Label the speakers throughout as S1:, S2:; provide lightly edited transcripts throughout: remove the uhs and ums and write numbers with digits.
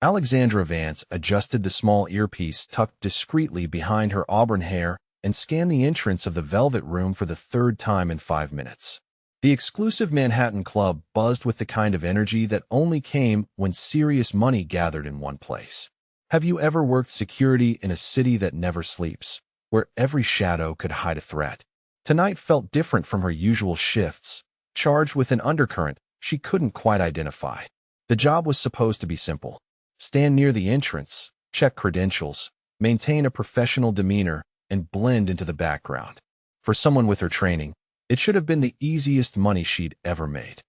S1: Alexandra Vance adjusted the small earpiece tucked discreetly behind her auburn hair and scanned the entrance of the Velvet Room for the third time in 5 minutes. The exclusive Manhattan club buzzed with the kind of energy that only came when serious money gathered in one place. Have you ever worked security in a city that never sleeps, where every shadow could hide a threat? Tonight felt different from her usual shifts, charged with an undercurrent she couldn't quite identify. The job was supposed to be simple. Stand near the entrance, check credentials, maintain a professional demeanor, and blend into the background. For someone with her training, it should have been the easiest money she'd ever made.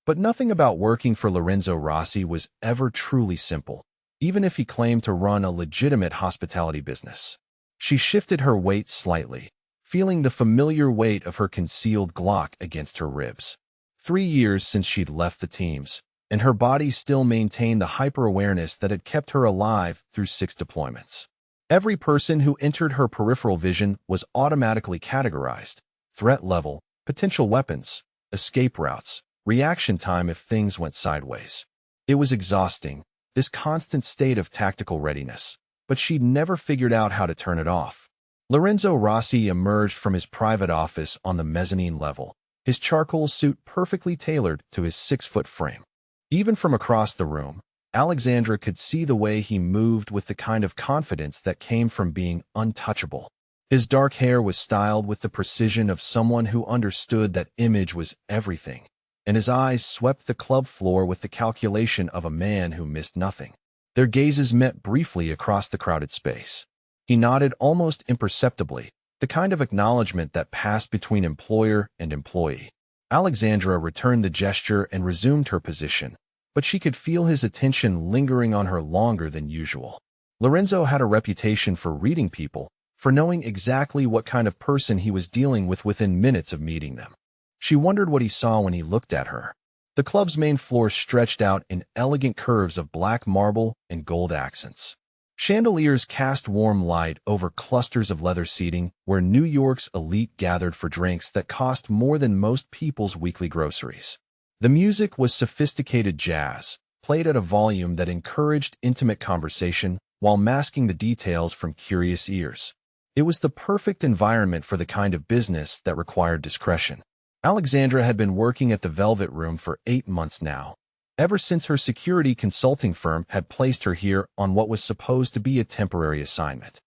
S1: But nothing about working for Lorenzo Rossi was ever truly simple, even if he claimed to run a legitimate hospitality business. She shifted her weight slightly, feeling the familiar weight of her concealed Glock against her ribs. 3 years since she'd left the teams, and her body still maintained the hyper-awareness that had kept her alive through 6 deployments. Every person who entered her peripheral vision was automatically categorized: threat level, potential weapons, escape routes, reaction time if things went sideways. It was exhausting, this constant state of tactical readiness, but she'd never figured out how to turn it off. Lorenzo Rossi emerged from his private office on the mezzanine level, his charcoal suit perfectly tailored to his 6-foot frame. Even from across the room, Alexandra could see the way he moved with the kind of confidence that came from being untouchable. His dark hair was styled with the precision of someone who understood that image was everything, and his eyes swept the club floor with the calculation of a man who missed nothing. Their gazes met briefly across the crowded space. He nodded almost imperceptibly, the kind of acknowledgement that passed between employer and employee. Alexandra returned the gesture and resumed her position, but she could feel his attention lingering on her longer than usual. Lorenzo had a reputation for reading people, for knowing exactly what kind of person he was dealing with within minutes of meeting them. She wondered what he saw when he looked at her. The club's main floor stretched out in elegant curves of black marble and gold accents. Chandeliers cast warm light over clusters of leather seating where New York's elite gathered for drinks that cost more than most people's weekly groceries. The music was sophisticated jazz, played at a volume that encouraged intimate conversation while masking the details from curious ears. It was the perfect environment for the kind of business that required discretion. Alexandra had been working at the Velvet Room for 8 months now, ever since her security consulting firm had placed her here on what was supposed to be a temporary assignment.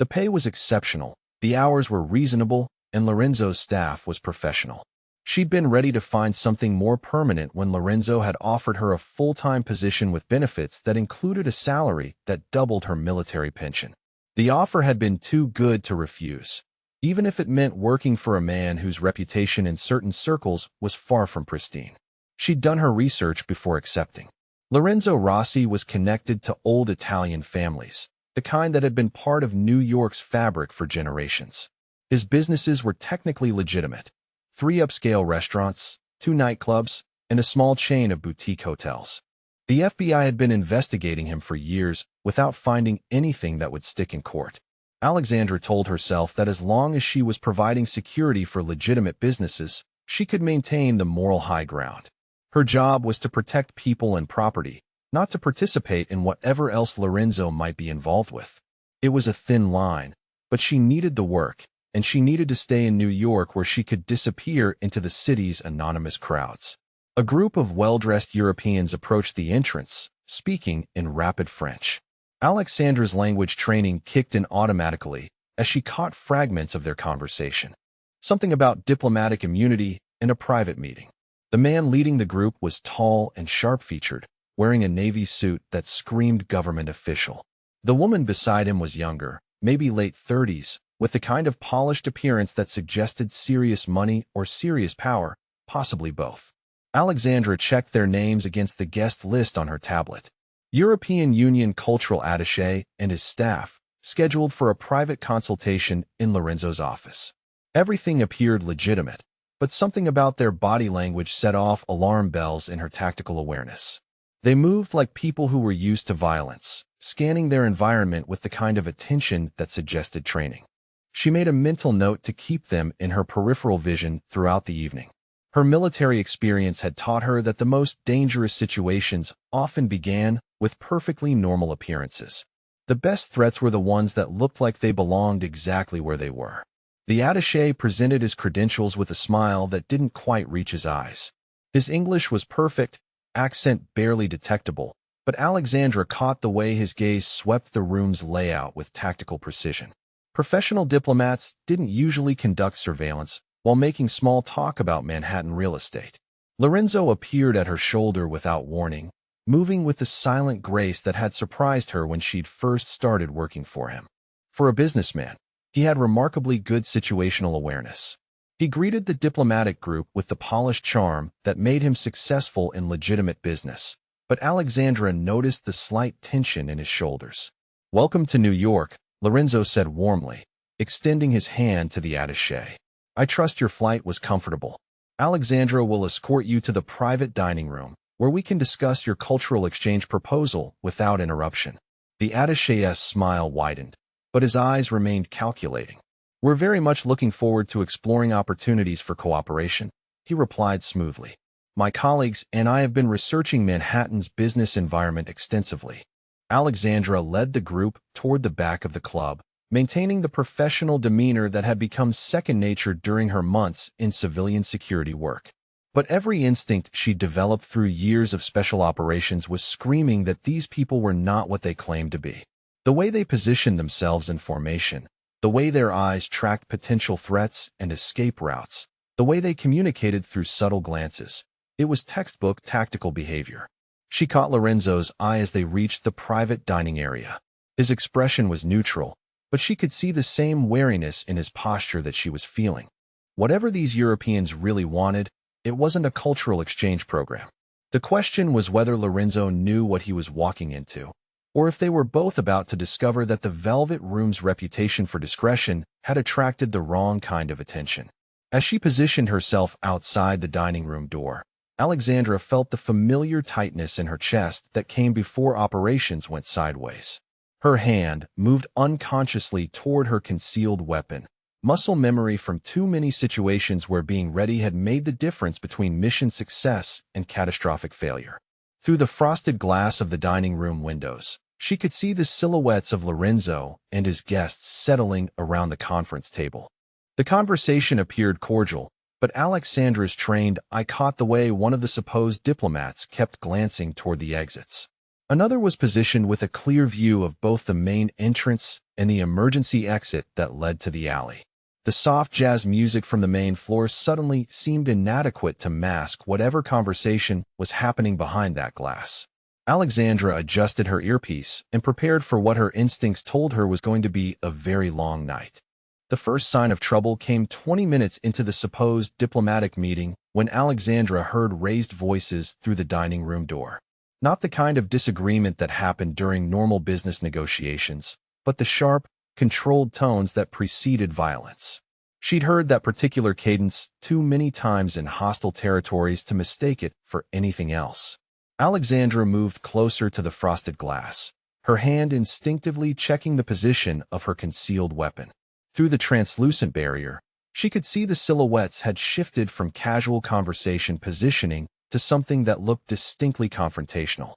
S1: The pay was exceptional, the hours were reasonable, and Lorenzo's staff was professional. She'd been ready to find something more permanent when Lorenzo had offered her a full-time position with benefits that included a salary that doubled her military pension. The offer had been too good to refuse, even if it meant working for a man whose reputation in certain circles was far from pristine. She'd done her research before accepting. Lorenzo Rossi was connected to old Italian families, the kind that had been part of New York's fabric for generations. His businesses were technically legitimate: 3 upscale restaurants, 2 nightclubs, and a small chain of boutique hotels. The FBI had been investigating him for years without finding anything that would stick in court. Alexandra told herself that as long as she was providing security for legitimate businesses, she could maintain the moral high ground. Her job was to protect people and property, not to participate in whatever else Lorenzo might be involved with. It was a thin line, but she needed the work, and she needed to stay in New York where she could disappear into the city's anonymous crowds. A group of well-dressed Europeans approached the entrance, speaking in rapid French. Alexandra's language training kicked in automatically as she caught fragments of their conversation. Something about diplomatic immunity and a private meeting. The man leading the group was tall and sharp-featured, wearing a navy suit that screamed government official. The woman beside him was younger, maybe late 30s, with the kind of polished appearance that suggested serious money or serious power, possibly both. Alexandra checked their names against the guest list on her tablet. European Union cultural attaché and his staff, scheduled for a private consultation in Lorenzo's office. Everything appeared legitimate, but something about their body language set off alarm bells in her tactical awareness. They moved like people who were used to violence, scanning their environment with the kind of attention that suggested training. She made a mental note to keep them in her peripheral vision throughout the evening. Her military experience had taught her that the most dangerous situations often began with perfectly normal appearances. The best threats were the ones that looked like they belonged exactly where they were. The attaché presented his credentials with a smile that didn't quite reach his eyes. His English was perfect, accent barely detectable, but Alexandra caught the way his gaze swept the room's layout with tactical precision. Professional diplomats didn't usually conduct surveillance while making small talk about Manhattan real estate. Lorenzo appeared at her shoulder without warning, moving with the silent grace that had surprised her when she'd first started working for him. For a businessman, he had remarkably good situational awareness. He greeted the diplomatic group with the polished charm that made him successful in legitimate business, but Alexandra noticed the slight tension in his shoulders. "Welcome to New York," Lorenzo said warmly, extending his hand to the attaché. "I trust your flight was comfortable. Alexandra will escort you to the private dining room, where we can discuss your cultural exchange proposal without interruption." The attaché's smile widened, but his eyes remained calculating. "We're very much looking forward to exploring opportunities for cooperation," he replied smoothly. "My colleagues and I have been researching Manhattan's business environment extensively." Alexandra led the group toward the back of the club, maintaining the professional demeanor that had become second nature during her months in civilian security work. But every instinct she'd developed through years of special operations was screaming that these people were not what they claimed to be. The way they positioned themselves in formation, the way their eyes tracked potential threats and escape routes, the way they communicated through subtle glances, it was textbook tactical behavior. She caught Lorenzo's eye as they reached the private dining area. His expression was neutral, but she could see the same wariness in his posture that she was feeling. Whatever these Europeans really wanted, it wasn't a cultural exchange program. The question was whether Lorenzo knew what he was walking into, or if they were both about to discover that the Velvet Room's reputation for discretion had attracted the wrong kind of attention. As she positioned herself outside the dining room door, Alexandra felt the familiar tightness in her chest that came before operations went sideways. Her hand moved unconsciously toward her concealed weapon, muscle memory from too many situations where being ready had made the difference between mission success and catastrophic failure. Through the frosted glass of the dining room windows, she could see the silhouettes of Lorenzo and his guests settling around the conference table. The conversation appeared cordial, but Alexandra's trained eye caught the way one of the supposed diplomats kept glancing toward the exits. Another was positioned with a clear view of both the main entrance and the emergency exit that led to the alley. The soft jazz music from the main floor suddenly seemed inadequate to mask whatever conversation was happening behind that glass. Alexandra adjusted her earpiece and prepared for what her instincts told her was going to be a very long night. The first sign of trouble came 20 minutes into the supposed diplomatic meeting when Alexandra heard raised voices through the dining room door. Not the kind of disagreement that happened during normal business negotiations, but the sharp, controlled tones that preceded violence. She'd heard that particular cadence too many times in hostile territories to mistake it for anything else. Alexandra moved closer to the frosted glass, her hand instinctively checking the position of her concealed weapon. Through the translucent barrier, she could see the silhouettes had shifted from casual conversation positioning to something that looked distinctly confrontational.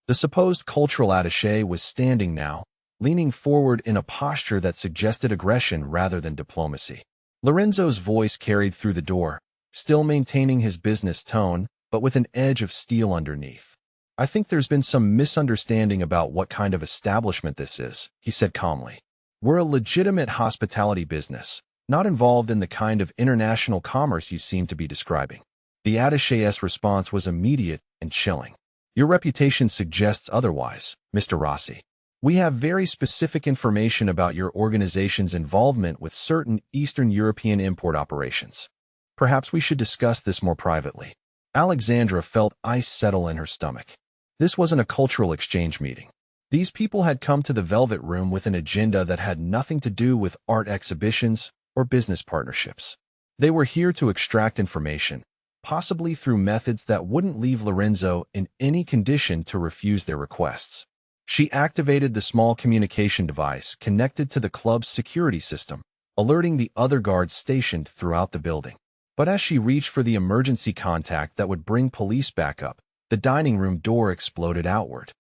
S1: The supposed cultural attaché was standing now, leaning forward in a posture that suggested aggression rather than diplomacy. Lorenzo's voice carried through the door, still maintaining his business tone, but with an edge of steel underneath. "I think there's been some misunderstanding about what kind of establishment this is," he said calmly. "We're a legitimate hospitality business, not involved in the kind of international commerce you seem to be describing." The attaché's response was immediate and chilling. "Your reputation suggests otherwise, Mr. Rossi. We have very specific information about your organization's involvement with certain Eastern European import operations. Perhaps we should discuss this more privately." Alexandra felt ice settle in her stomach. This wasn't a cultural exchange meeting. These people had come to the Velvet Room with an agenda that had nothing to do with art exhibitions or business partnerships. They were here to extract information, possibly through methods that wouldn't leave Lorenzo in any condition to refuse their requests. She activated the small communication device connected to the club's security system, alerting the other guards stationed throughout the building. But as she reached for the emergency contact that would bring police backup, the dining room door exploded outward.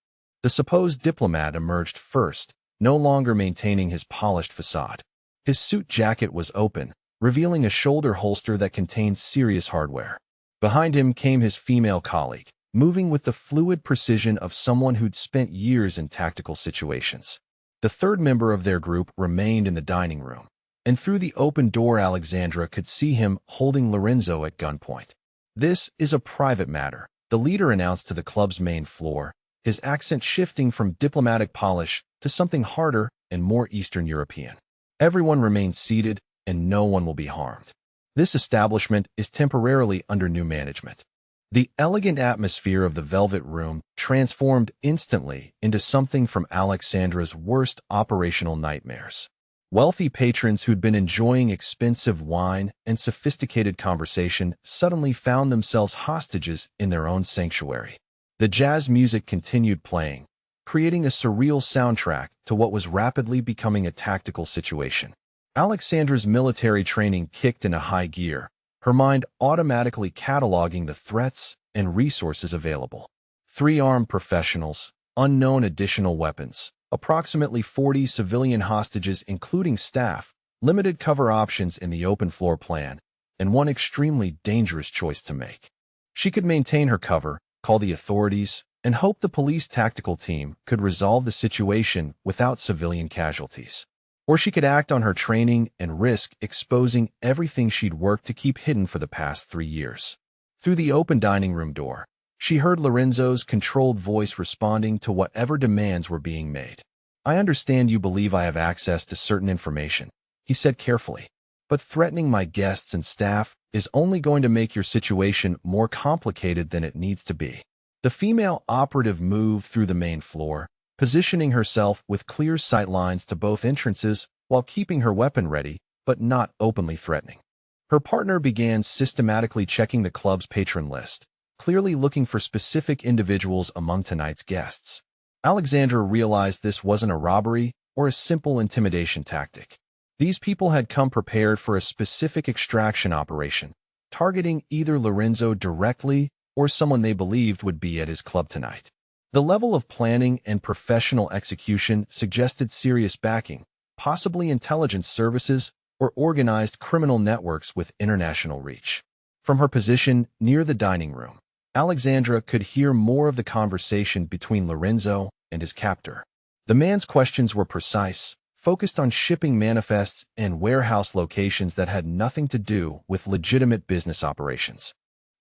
S1: The supposed diplomat emerged first, no longer maintaining his polished facade. His suit jacket was open, revealing a shoulder holster that contained serious hardware. Behind him came his female colleague, moving with the fluid precision of someone who'd spent years in tactical situations. The third member of their group remained in the dining room, and through the open door Alexandra could see him holding Lorenzo at gunpoint. "This is a private matter," the leader announced to the club's main floor, his accent shifting from diplomatic polish to something harder and more Eastern European. "Everyone remains seated, and no one will be harmed. This establishment is temporarily under new management." The elegant atmosphere of the Velvet Room transformed instantly into something from Alexandra's worst operational nightmares. Wealthy patrons who'd been enjoying expensive wine and sophisticated conversation suddenly found themselves hostages in their own sanctuary. The jazz music continued playing, creating a surreal soundtrack to what was rapidly becoming a tactical situation. Alexandra's military training kicked into high gear, her mind automatically cataloging the threats and resources available. 3 armed professionals, unknown additional weapons, approximately 40 civilian hostages including staff, limited cover options in the open floor plan, and one extremely dangerous choice to make. She could maintain her cover, call the authorities, and hope the police tactical team could resolve the situation without civilian casualties. Or she could act on her training and risk exposing everything she'd worked to keep hidden for the past 3 years. Through the open dining room door, she heard Lorenzo's controlled voice responding to whatever demands were being made. "I understand you believe I have access to certain information," he said carefully, "but threatening my guests and staff is only going to make your situation more complicated than it needs to be." The female operative moved through the main floor, positioning herself with clear sight lines to both entrances while keeping her weapon ready, but not openly threatening. Her partner began systematically checking the club's patron list, clearly looking for specific individuals among tonight's guests. Alexandra realized this wasn't a robbery or a simple intimidation tactic. These people had come prepared for a specific extraction operation, targeting either Lorenzo directly or someone they believed would be at his club tonight. The level of planning and professional execution suggested serious backing, possibly intelligence services or organized criminal networks with international reach. From her position near the dining room, Alexandra could hear more of the conversation between Lorenzo and his captor. The man's questions were precise, focused on shipping manifests and warehouse locations that had nothing to do with legitimate business operations.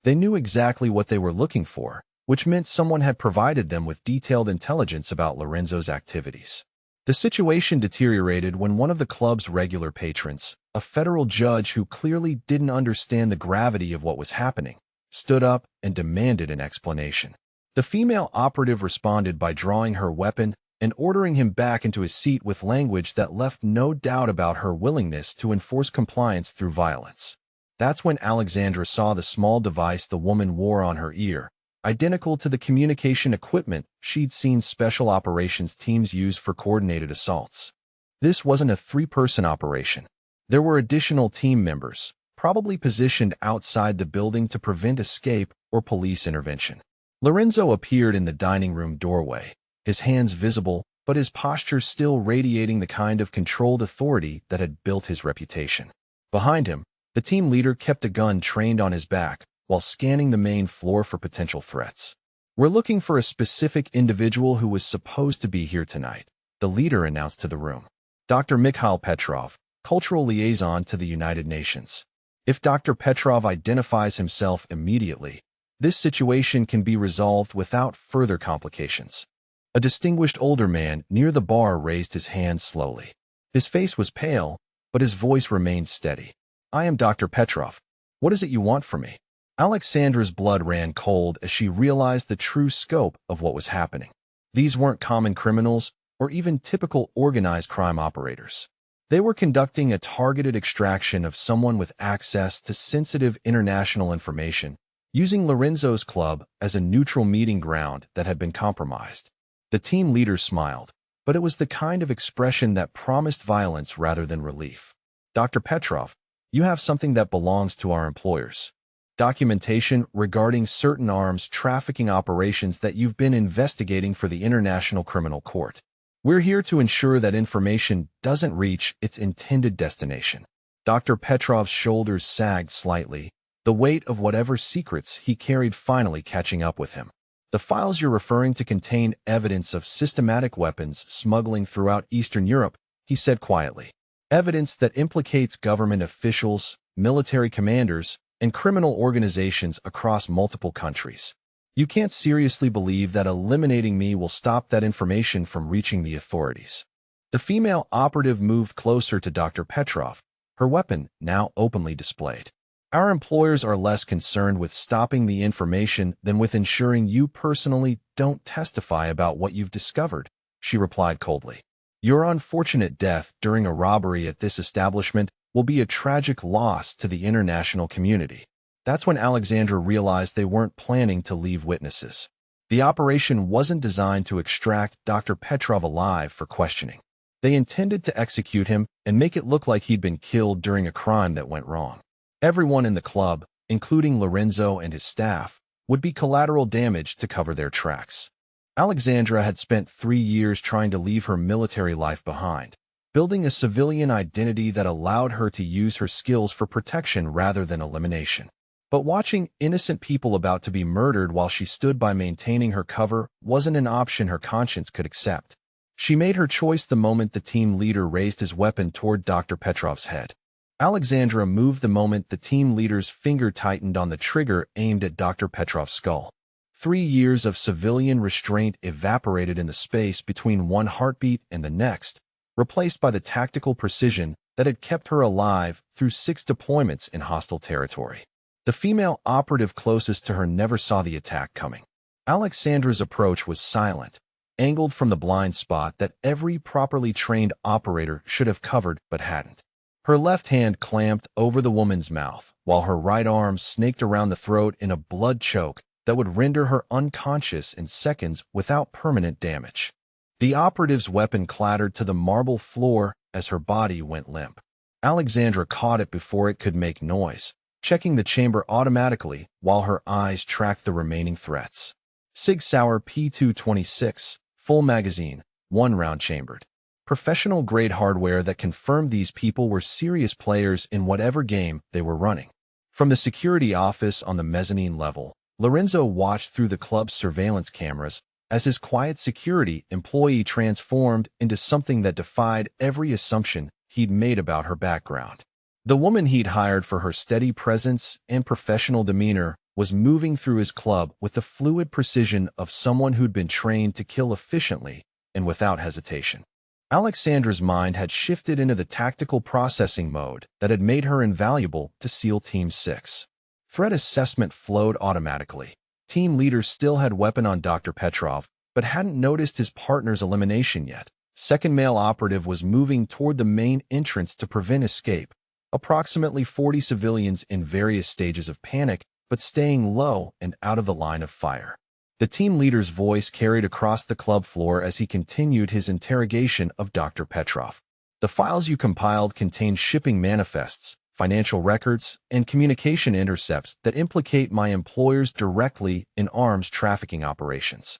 S1: They knew exactly what they were looking for, which meant someone had provided them with detailed intelligence about Lorenzo's activities. The situation deteriorated when one of the club's regular patrons, a federal judge who clearly didn't understand the gravity of what was happening, stood up and demanded an explanation. The female operative responded by drawing her weapon and ordering him back into his seat with language that left no doubt about her willingness to enforce compliance through violence. That's when Alexandra saw the small device the woman wore on her ear, identical to the communication equipment she'd seen special operations teams use for coordinated assaults. This wasn't a 3-person operation. There were additional team members, probably positioned outside the building to prevent escape or police intervention. Lorenzo appeared in the dining room doorway, his hands visible, but his posture still radiating the kind of controlled authority that had built his reputation. Behind him, the team leader kept a gun trained on his back, while scanning the main floor for potential threats. "We're looking for a specific individual who was supposed to be here tonight," the leader announced to the room. "Dr. Mikhail Petrov, cultural liaison to the United Nations. If Dr. Petrov identifies himself immediately, this situation can be resolved without further complications." A distinguished older man near the bar raised his hand slowly. His face was pale, but his voice remained steady. "I am Dr. Petrov. What is it you want from me?" Alexandra's blood ran cold as she realized the true scope of what was happening. These weren't common criminals or even typical organized crime operators. They were conducting a targeted extraction of someone with access to sensitive international information, using Lorenzo's club as a neutral meeting ground that had been compromised. The team leader smiled, but it was the kind of expression that promised violence rather than relief. "Dr. Petrov, you have something that belongs to our employers." documentation regarding certain arms trafficking operations that you've been investigating for the International Criminal Court. We're here to ensure that information doesn't reach its intended destination. Dr. Petrov's shoulders sagged slightly, the weight of whatever secrets he carried finally catching up with him. The files you're referring to contain evidence of systematic weapons smuggling throughout Eastern Europe, he said quietly. Evidence that implicates government officials, military commanders, and criminal organizations across multiple countries. You can't seriously believe that eliminating me will stop that information from reaching the authorities. The female operative moved closer to Dr. Petrov, her weapon now openly displayed. Our employers are less concerned with stopping the information than with ensuring you personally don't testify about what you've discovered, she replied coldly. Your unfortunate death during a robbery at this establishment will be a tragic loss to the international community. That's when Alexandra realized they weren't planning to leave witnesses. The operation wasn't designed to extract Dr. Petrov alive for questioning. They intended to execute him and make it look like he'd been killed during a crime that went wrong. Everyone in the club, including Lorenzo and his staff, would be collateral damage to cover their tracks. Alexandra had spent 3 years trying to leave her military life behind, building a civilian identity that allowed her to use her skills for protection rather than elimination. But watching innocent people about to be murdered while she stood by maintaining her cover wasn't an option her conscience could accept. She made her choice the moment the team leader raised his weapon toward Dr. Petrov's head. Alexandra moved the moment the team leader's finger tightened on the trigger aimed at Dr. Petrov's skull. 3 years of civilian restraint evaporated in the space between one heartbeat and the next, replaced by the tactical precision that had kept her alive through 6 deployments in hostile territory. The female operative closest to her never saw the attack coming. Alexandra's approach was silent, angled from the blind spot that every properly trained operator should have covered but hadn't. Her left hand clamped over the woman's mouth, while her right arm snaked around the throat in a blood choke that would render her unconscious in seconds without permanent damage. The operative's weapon clattered to the marble floor as her body went limp. Alexandra caught it before it could make noise, checking the chamber automatically while her eyes tracked the remaining threats. Sig Sauer P226, full magazine, 1 round chambered. Professional-grade hardware that confirmed these people were serious players in whatever game they were running. From the security office on the mezzanine level, Lorenzo watched through the club's surveillance cameras as his quiet security employee transformed into something that defied every assumption he'd made about her background. The woman he'd hired for her steady presence and professional demeanor was moving through his club with the fluid precision of someone who'd been trained to kill efficiently and without hesitation. Alexandra's mind had shifted into the tactical processing mode that had made her invaluable to SEAL Team 6. Threat assessment flowed automatically. Team leaders still had weapon on Dr. Petrov, but hadn't noticed his partner's elimination yet. Second male operative was moving toward the main entrance to prevent escape. Approximately 40 civilians in various stages of panic, but staying low and out of the line of fire. The team leader's voice carried across the club floor as he continued his interrogation of Dr. Petrov. The files you compiled contain shipping manifests, financial records, and communication intercepts that implicate my employers directly in arms trafficking operations.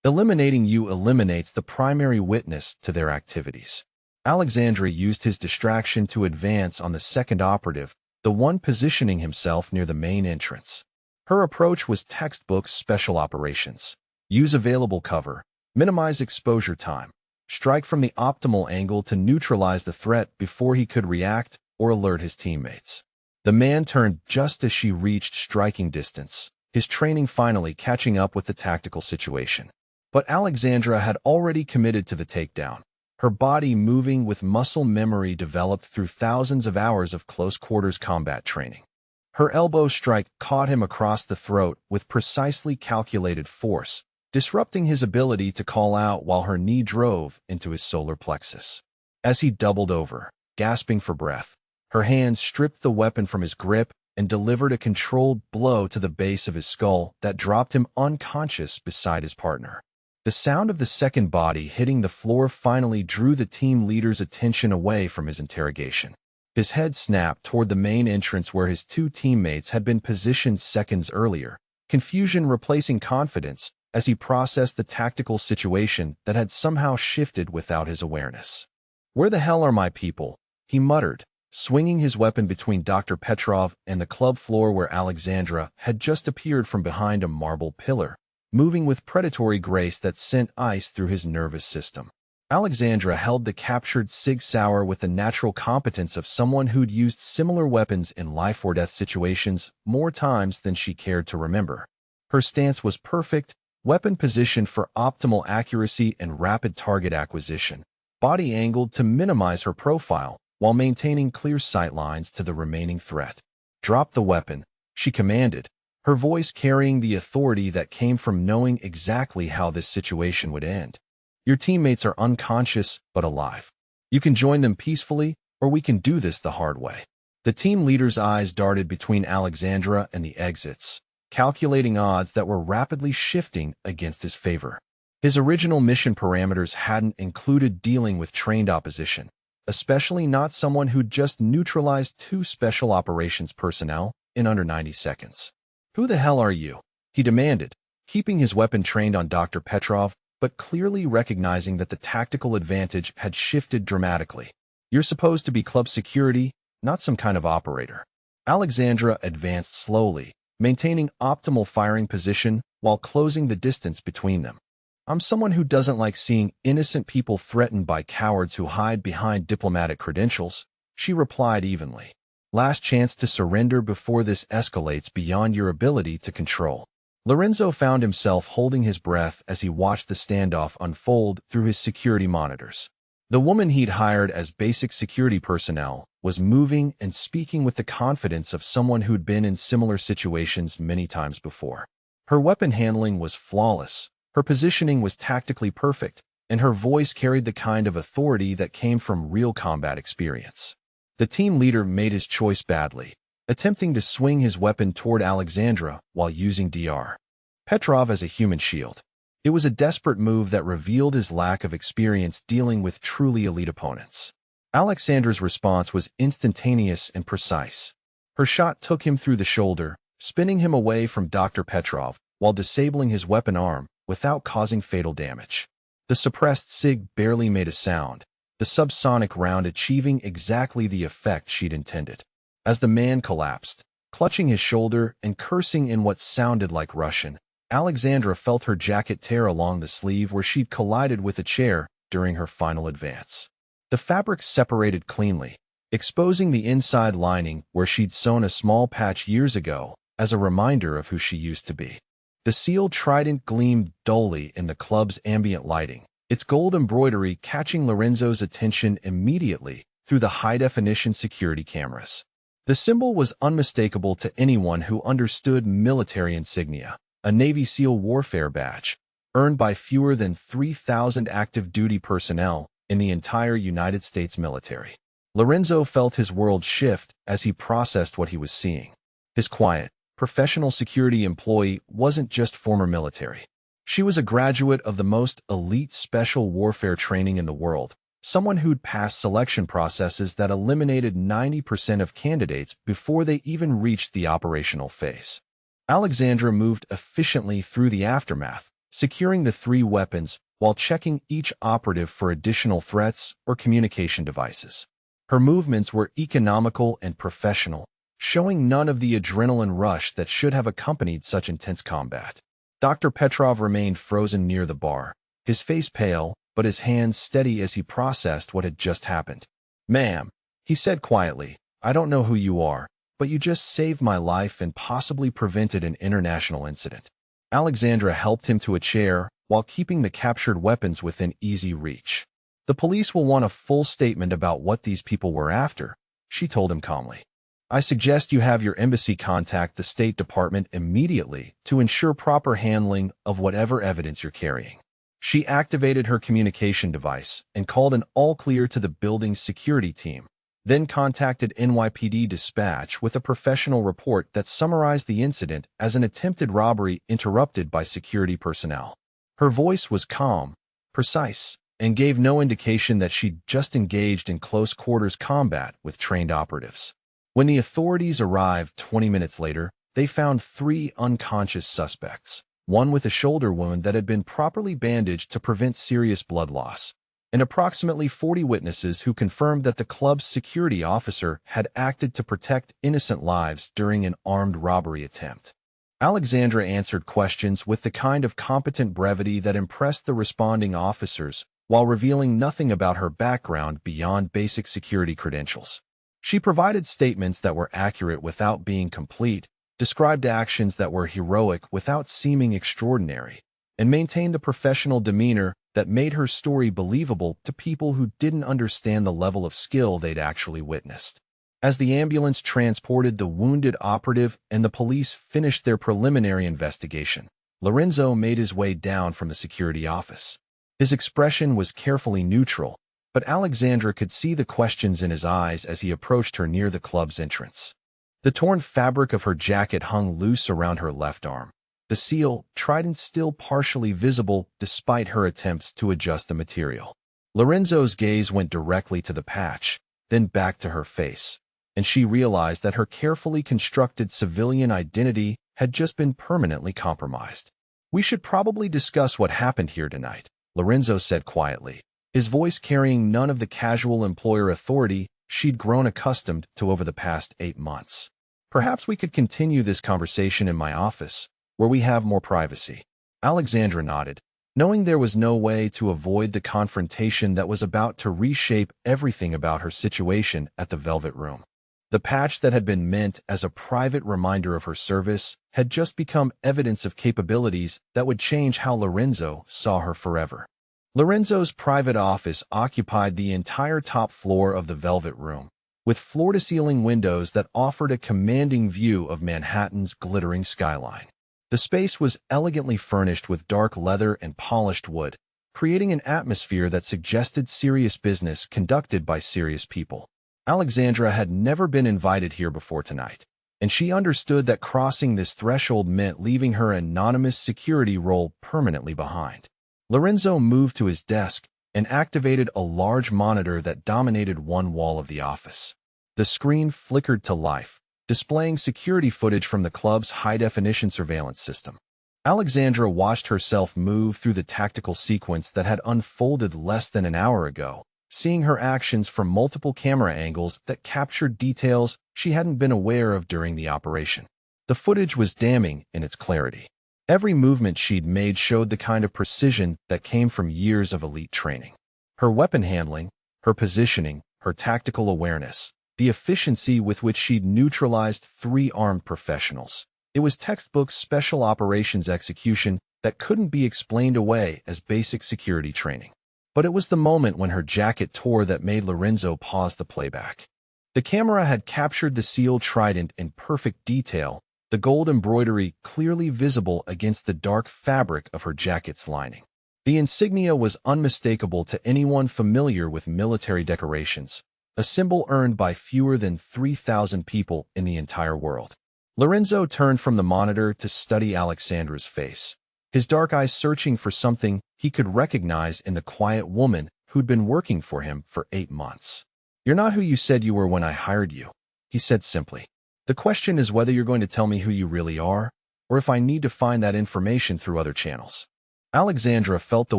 S1: Eliminating you eliminates the primary witness to their activities. Alexandra used his distraction to advance on the second operative, the one positioning himself near the main entrance. Her approach was textbook special operations. Use available cover, minimize exposure time, strike from the optimal angle to neutralize the threat before he could react or alert his teammates. The man turned just as she reached striking distance, his training finally catching up with the tactical situation. But Alexandra had already committed to the takedown, her body moving with muscle memory developed through thousands of hours of close-quarters combat training. Her elbow strike caught him across the throat with precisely calculated force, disrupting his ability to call out while her knee drove into his solar plexus. As he doubled over, gasping for breath, her hands stripped the weapon from his grip and delivered a controlled blow to the base of his skull that dropped him unconscious beside his partner. The sound of the second body hitting the floor finally drew the team leader's attention away from his interrogation. His head snapped toward the main entrance where his two teammates had been positioned seconds earlier, confusion replacing confidence as he processed the tactical situation that had somehow shifted without his awareness. "Where the hell are my people?" he muttered, swinging his weapon between Dr. Petrov and the club floor where Alexandra had just appeared from behind a marble pillar, moving with predatory grace that sent ice through his nervous system. Alexandra held the captured Sig Sauer with the natural competence of someone who'd used similar weapons in life-or-death situations more times than she cared to remember. Her stance was perfect, weapon positioned for optimal accuracy and rapid target acquisition, body angled to minimize her profile while maintaining clear sightlines to the remaining threat. "Drop the weapon," she commanded, her voice carrying the authority that came from knowing exactly how this situation would end. "Your teammates are unconscious but alive. You can join them peacefully, or we can do this the hard way." The team leader's eyes darted between Alexandra and the exits, calculating odds that were rapidly shifting against his favor. His original mission parameters hadn't included dealing with trained opposition, especially not someone who'd just neutralized two special operations personnel in under 90 seconds. "Who the hell are you?" he demanded, keeping his weapon trained on Dr. Petrov, but clearly recognizing that the tactical advantage had shifted dramatically. "You're supposed to be club security, not some kind of operator." Alexandra advanced slowly, maintaining optimal firing position while closing the distance between them. "I'm someone who doesn't like seeing innocent people threatened by cowards who hide behind diplomatic credentials," she replied evenly. "Last chance to surrender before this escalates beyond your ability to control." Lorenzo found himself holding his breath as he watched the standoff unfold through his security monitors. The woman he'd hired as basic security personnel was moving and speaking with the confidence of someone who'd been in similar situations many times before. Her weapon handling was flawless, her positioning was tactically perfect, and her voice carried the kind of authority that came from real combat experience. The team leader made his choice badly, attempting to swing his weapon toward Alexandra while using Dr. Petrov as a human shield. It was a desperate move that revealed his lack of experience dealing with truly elite opponents. Alexandra's response was instantaneous and precise. Her shot took him through the shoulder, spinning him away from Dr. Petrov while disabling his weapon arm without causing fatal damage. The suppressed SIG barely made a sound, the subsonic round achieving exactly the effect she'd intended. As the man collapsed, clutching his shoulder and cursing in what sounded like Russian, Alexandra felt her jacket tear along the sleeve where she'd collided with a chair during her final advance. The fabric separated cleanly, exposing the inside lining where she'd sewn a small patch years ago as a reminder of who she used to be. The sealed trident gleamed dully in the club's ambient lighting, its gold embroidery catching Lorenzo's attention immediately through the high-definition security cameras. The symbol was unmistakable to anyone who understood military insignia, a Navy SEAL warfare badge, earned by fewer than 3,000 active duty personnel in the entire United States military. Lorenzo felt his world shift as he processed what he was seeing. His quiet, professional security employee wasn't just former military. She was a graduate of the most elite special warfare training in the world, someone who'd passed selection processes that eliminated 90% of candidates before they even reached the operational phase. Alexandra moved efficiently through the aftermath, securing the three weapons while checking each operative for additional threats or communication devices. Her movements were economical and professional, showing none of the adrenaline rush that should have accompanied such intense combat. Dr. Petrov remained frozen near the bar, his face pale, but his hands steady as he processed what had just happened. "Ma'am," he said quietly, "I don't know who you are, but you just saved my life and possibly prevented an international incident." Alexandra helped him to a chair while keeping the captured weapons within easy reach. "The police will want a full statement about what these people were after," she told him calmly. "I suggest you have your embassy contact the State Department immediately to ensure proper handling of whatever evidence you're carrying." She activated her communication device and called an all-clear to the building's security team, then contacted NYPD dispatch with a professional report that summarized the incident as an attempted robbery interrupted by security personnel. Her voice was calm, precise, and gave no indication that she'd just engaged in close-quarters combat with trained operatives. When the authorities arrived 20 minutes later, they found 3 unconscious suspects, one with a shoulder wound that had been properly bandaged to prevent serious blood loss, and approximately 40 witnesses who confirmed that the club's security officer had acted to protect innocent lives during an armed robbery attempt. Alexandra answered questions with the kind of competent brevity that impressed the responding officers, while revealing nothing about her background beyond basic security credentials. She provided statements that were accurate without being complete, described actions that were heroic without seeming extraordinary, and maintained the professional demeanor that made her story believable to people who didn't understand the level of skill they'd actually witnessed. As the ambulance transported the wounded operative and the police finished their preliminary investigation, Lorenzo made his way down from the security office. His expression was carefully neutral, but Alexandra could see the questions in his eyes as he approached her near the club's entrance. The torn fabric of her jacket hung loose around her left arm, the seal, trident, still partially visible despite her attempts to adjust the material. Lorenzo's gaze went directly to the patch, then back to her face, and she realized that her carefully constructed civilian identity had just been permanently compromised. "We should probably discuss what happened here tonight," Lorenzo said quietly, his voice carrying none of the casual employer authority she'd grown accustomed to over the past 8 months. "Perhaps we could continue this conversation in my office, where we have more privacy." Alexandra nodded, knowing there was no way to avoid the confrontation that was about to reshape everything about her situation at the Velvet Room. The patch that had been meant as a private reminder of her service had just become evidence of capabilities that would change how Lorenzo saw her forever. Lorenzo's private office occupied the entire top floor of the Velvet Room, with floor-to-ceiling windows that offered a commanding view of Manhattan's glittering skyline. The space was elegantly furnished with dark leather and polished wood, creating an atmosphere that suggested serious business conducted by serious people. Alexandra had never been invited here before tonight, and she understood that crossing this threshold meant leaving her anonymous security role permanently behind. Lorenzo moved to his desk and activated a large monitor that dominated one wall of the office. The screen flickered to life, displaying security footage from the club's high-definition surveillance system. Alexandra watched herself move through the tactical sequence that had unfolded less than an hour ago, seeing her actions from multiple camera angles that captured details she hadn't been aware of during the operation. The footage was damning in its clarity. Every movement she'd made showed the kind of precision that came from years of elite training. Her weapon handling, her positioning, her tactical awareness, the efficiency with which she'd neutralized 3 armed professionals. It was textbook special operations execution that couldn't be explained away as basic security training. But it was the moment when her jacket tore that made Lorenzo pause the playback. The camera had captured the sealed trident in perfect detail, the gold embroidery clearly visible against the dark fabric of her jacket's lining. The insignia was unmistakable to anyone familiar with military decorations, a symbol earned by fewer than 3,000 people in the entire world. Lorenzo turned from the monitor to study Alexandra's face, his dark eyes searching for something he could recognize in the quiet woman who'd been working for him for 8 months. "You're not who you said you were when I hired you," he said simply. "The question is whether you're going to tell me who you really are, or if I need to find that information through other channels." Alexandra felt the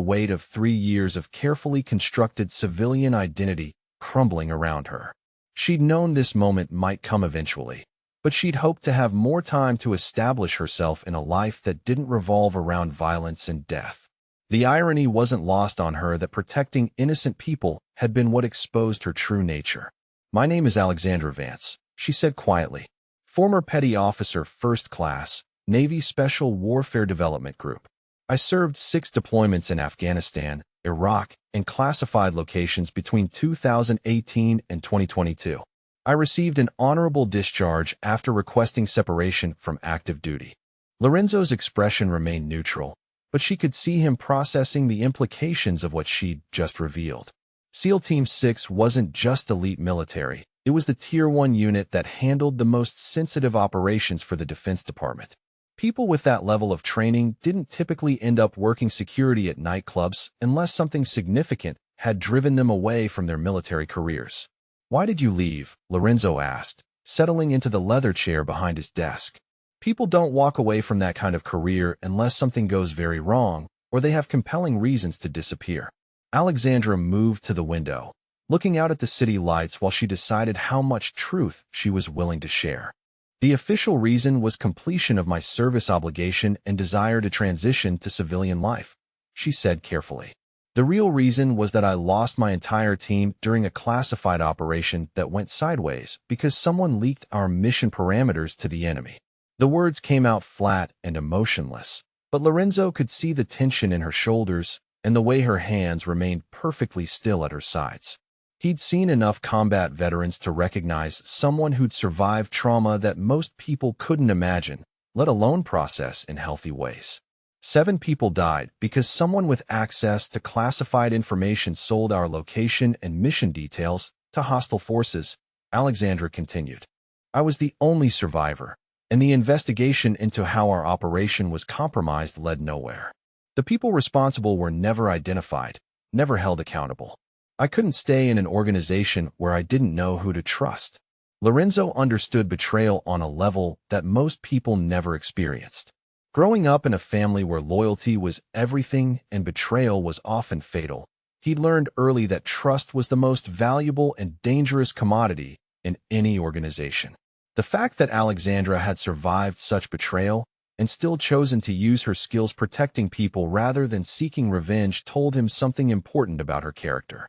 S1: weight of 3 years of carefully constructed civilian identity crumbling around her. She'd known this moment might come eventually, but she'd hoped to have more time to establish herself in a life that didn't revolve around violence and death. The irony wasn't lost on her that protecting innocent people had been what exposed her true nature. "My name is Alexandra Vance," she said quietly. "Former Petty Officer First Class, Navy Special Warfare Development Group. I served 6 deployments in Afghanistan, Iraq, and classified locations between 2018 and 2022. I received an honorable discharge after requesting separation from active duty." Lorenzo's expression remained neutral, but she could see him processing the implications of what she'd just revealed. SEAL Team 6 wasn't just elite military. It was the Tier 1 unit that handled the most sensitive operations for the Defense Department. People with that level of training didn't typically end up working security at nightclubs unless something significant had driven them away from their military careers. "Why did you leave?" Lorenzo asked, settling into the leather chair behind his desk. People don't walk away from that kind of career unless something goes very wrong or they have compelling reasons to disappear. Alexandra moved to the window, looking out at the city lights while she decided how much truth she was willing to share. "The official reason was completion of my service obligation and desire to transition to civilian life," she said carefully. "The real reason was that I lost my entire team during a classified operation that went sideways because someone leaked our mission parameters to the enemy." The words came out flat and emotionless, but Lorenzo could see the tension in her shoulders and the way her hands remained perfectly still at her sides. He'd seen enough combat veterans to recognize someone who'd survived trauma that most people couldn't imagine, let alone process in healthy ways. 7 people died because someone with access to classified information sold our location and mission details to hostile forces, Alexandra continued. "I was the only survivor, and the investigation into how our operation was compromised led nowhere. The people responsible were never identified, never held accountable. I couldn't stay in an organization where I didn't know who to trust." Lorenzo understood betrayal on a level that most people never experienced. Growing up in a family where loyalty was everything and betrayal was often fatal, he learned early that trust was the most valuable and dangerous commodity in any organization. The fact that Alexandra had survived such betrayal and still chosen to use her skills protecting people rather than seeking revenge told him something important about her character.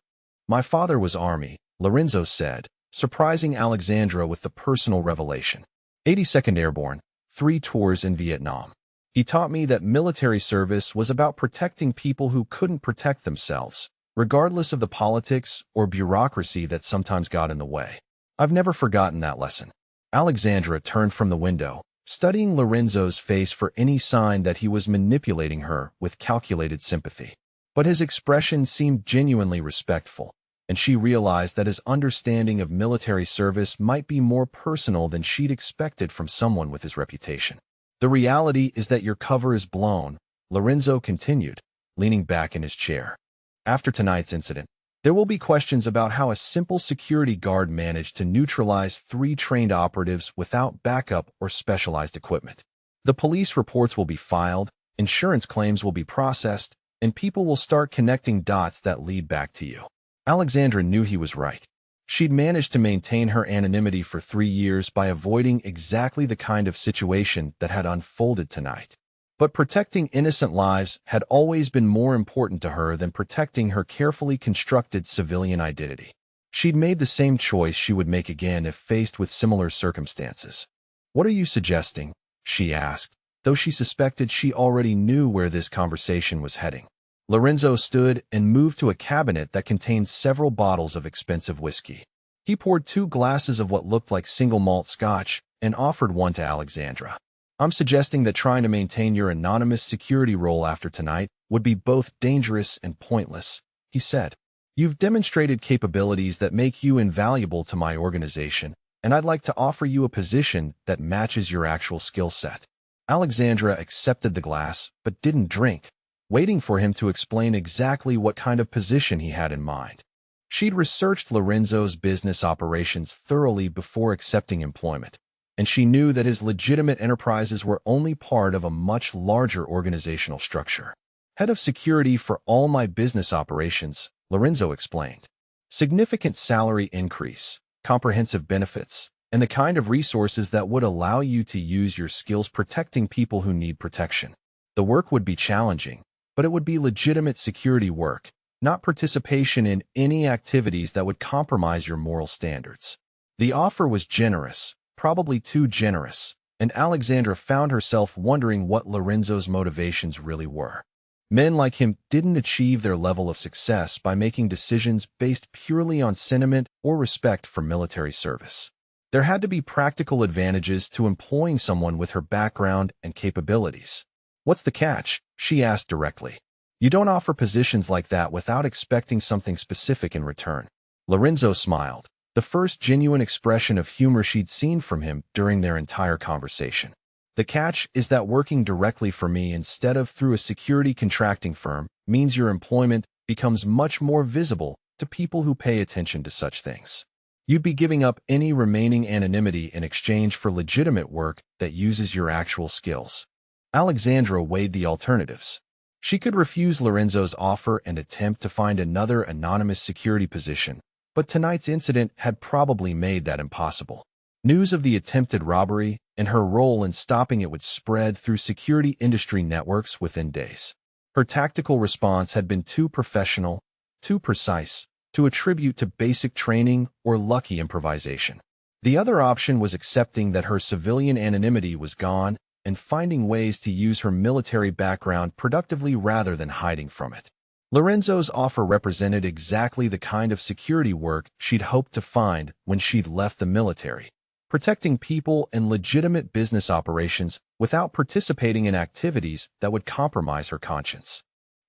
S1: "My father was Army," Lorenzo said, surprising Alexandra with the personal revelation. 82nd Airborne, 3 tours in Vietnam. "He taught me that military service was about protecting people who couldn't protect themselves, regardless of the politics or bureaucracy that sometimes got in the way. I've never forgotten that lesson." Alexandra turned from the window, studying Lorenzo's face for any sign that he was manipulating her with calculated sympathy. But his expression seemed genuinely respectful, and she realized that his understanding of military service might be more personal than she'd expected from someone with his reputation. "The reality is that your cover is blown," Lorenzo continued, leaning back in his chair. "After tonight's incident, there will be questions about how a simple security guard managed to neutralize 3 trained operatives without backup or specialized equipment. The police reports will be filed, insurance claims will be processed, and people will start connecting dots that lead back to you." Alexandra knew he was right. She'd managed to maintain her anonymity for 3 years by avoiding exactly the kind of situation that had unfolded tonight. But protecting innocent lives had always been more important to her than protecting her carefully constructed civilian identity. She'd made the same choice she would make again if faced with similar circumstances. "What are you suggesting?" she asked, though she suspected she already knew where this conversation was heading. Lorenzo stood and moved to a cabinet that contained several bottles of expensive whiskey. He poured 2 glasses of what looked like single malt scotch and offered one to Alexandra. "I'm suggesting that trying to maintain your anonymous security role after tonight would be both dangerous and pointless," he said. "You've demonstrated capabilities that make you invaluable to my organization, and I'd like to offer you a position that matches your actual skill set." Alexandra accepted the glass, but didn't drink, waiting for him to explain exactly what kind of position he had in mind. She'd researched Lorenzo's business operations thoroughly before accepting employment, and she knew that his legitimate enterprises were only part of a much larger organizational structure. "Head of security for all my business operations," Lorenzo explained. "Significant salary increase, comprehensive benefits, and the kind of resources that would allow you to use your skills protecting people who need protection. The work would be challenging, but it would be legitimate security work, not participation in any activities that would compromise your moral standards." The offer was generous, probably too generous, and Alexandra found herself wondering what Lorenzo's motivations really were. Men like him didn't achieve their level of success by making decisions based purely on sentiment or respect for military service. There had to be practical advantages to employing someone with her background and capabilities. "What's the catch?" she asked directly. "You don't offer positions like that without expecting something specific in return." Lorenzo smiled, the first genuine expression of humor she'd seen from him during their entire conversation. The catch is that working directly for me instead of through a security contracting firm means your employment becomes much more visible to people who pay attention to such things. You'd be giving up any remaining anonymity in exchange for legitimate work that uses your actual skills. Alexandra weighed the alternatives. She could refuse Lorenzo's offer and attempt to find another anonymous security position, but tonight's incident had probably made that impossible. News of the attempted robbery and her role in stopping it would spread through security industry networks within days. Her tactical response had been too professional, too precise, to attribute to basic training or lucky improvisation. The other option was accepting that her civilian anonymity was gone and finding ways to use her military background productively rather than hiding from it. Lorenzo's offer represented exactly the kind of security work she'd hoped to find when she'd left the military, protecting people and legitimate business operations without participating in activities that would compromise her conscience.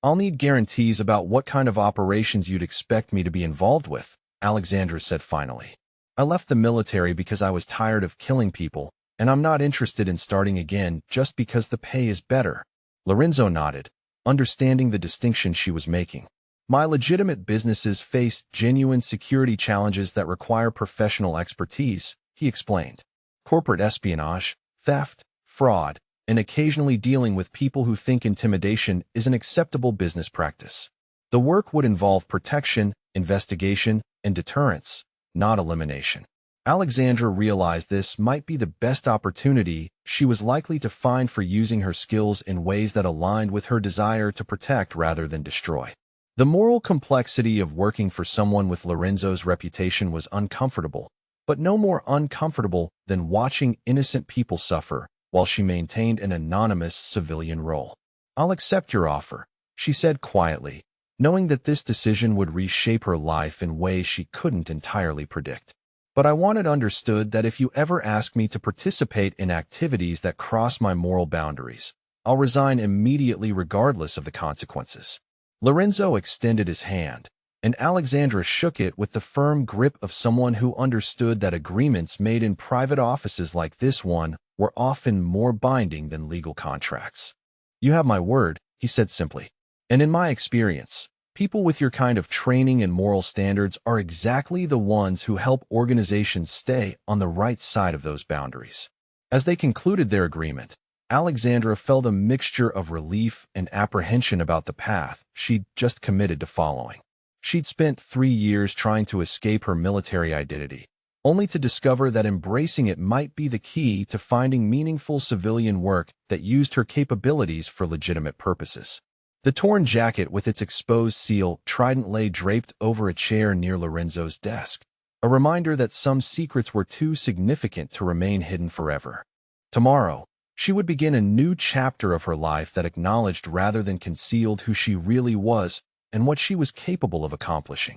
S1: I'll need guarantees about what kind of operations you'd expect me to be involved with, Alexandra said finally. I left the military because I was tired of killing people, and I'm not interested in starting again just because the pay is better. Lorenzo nodded, understanding the distinction she was making. My legitimate businesses face genuine security challenges that require professional expertise, he explained. Corporate espionage, theft, fraud, and occasionally dealing with people who think intimidation is an acceptable business practice. The work would involve protection, investigation, and deterrence, not elimination. Alexandra realized this might be the best opportunity she was likely to find for using her skills in ways that aligned with her desire to protect rather than destroy. The moral complexity of working for someone with Lorenzo's reputation was uncomfortable, but no more uncomfortable than watching innocent people suffer while she maintained an anonymous civilian role. I'll accept your offer, she said quietly, knowing that this decision would reshape her life in ways she couldn't entirely predict. But I want it understood that if you ever ask me to participate in activities that cross my moral boundaries, I'll resign immediately regardless of the consequences. Lorenzo extended his hand, and Alexandra shook it with the firm grip of someone who understood that agreements made in private offices like this one were often more binding than legal contracts. You have my word, he said simply. And in my experience, people with your kind of training and moral standards are exactly the ones who help organizations stay on the right side of those boundaries. As they concluded their agreement, Alexandra felt a mixture of relief and apprehension about the path she'd just committed to following. She'd spent 3 years trying to escape her military identity, only to discover that embracing it might be the key to finding meaningful civilian work that used her capabilities for legitimate purposes. The torn jacket with its exposed seal trident lay draped over a chair near Lorenzo's desk, a reminder that some secrets were too significant to remain hidden forever. Tomorrow, she would begin a new chapter of her life that acknowledged rather than concealed who she really was and what she was capable of accomplishing.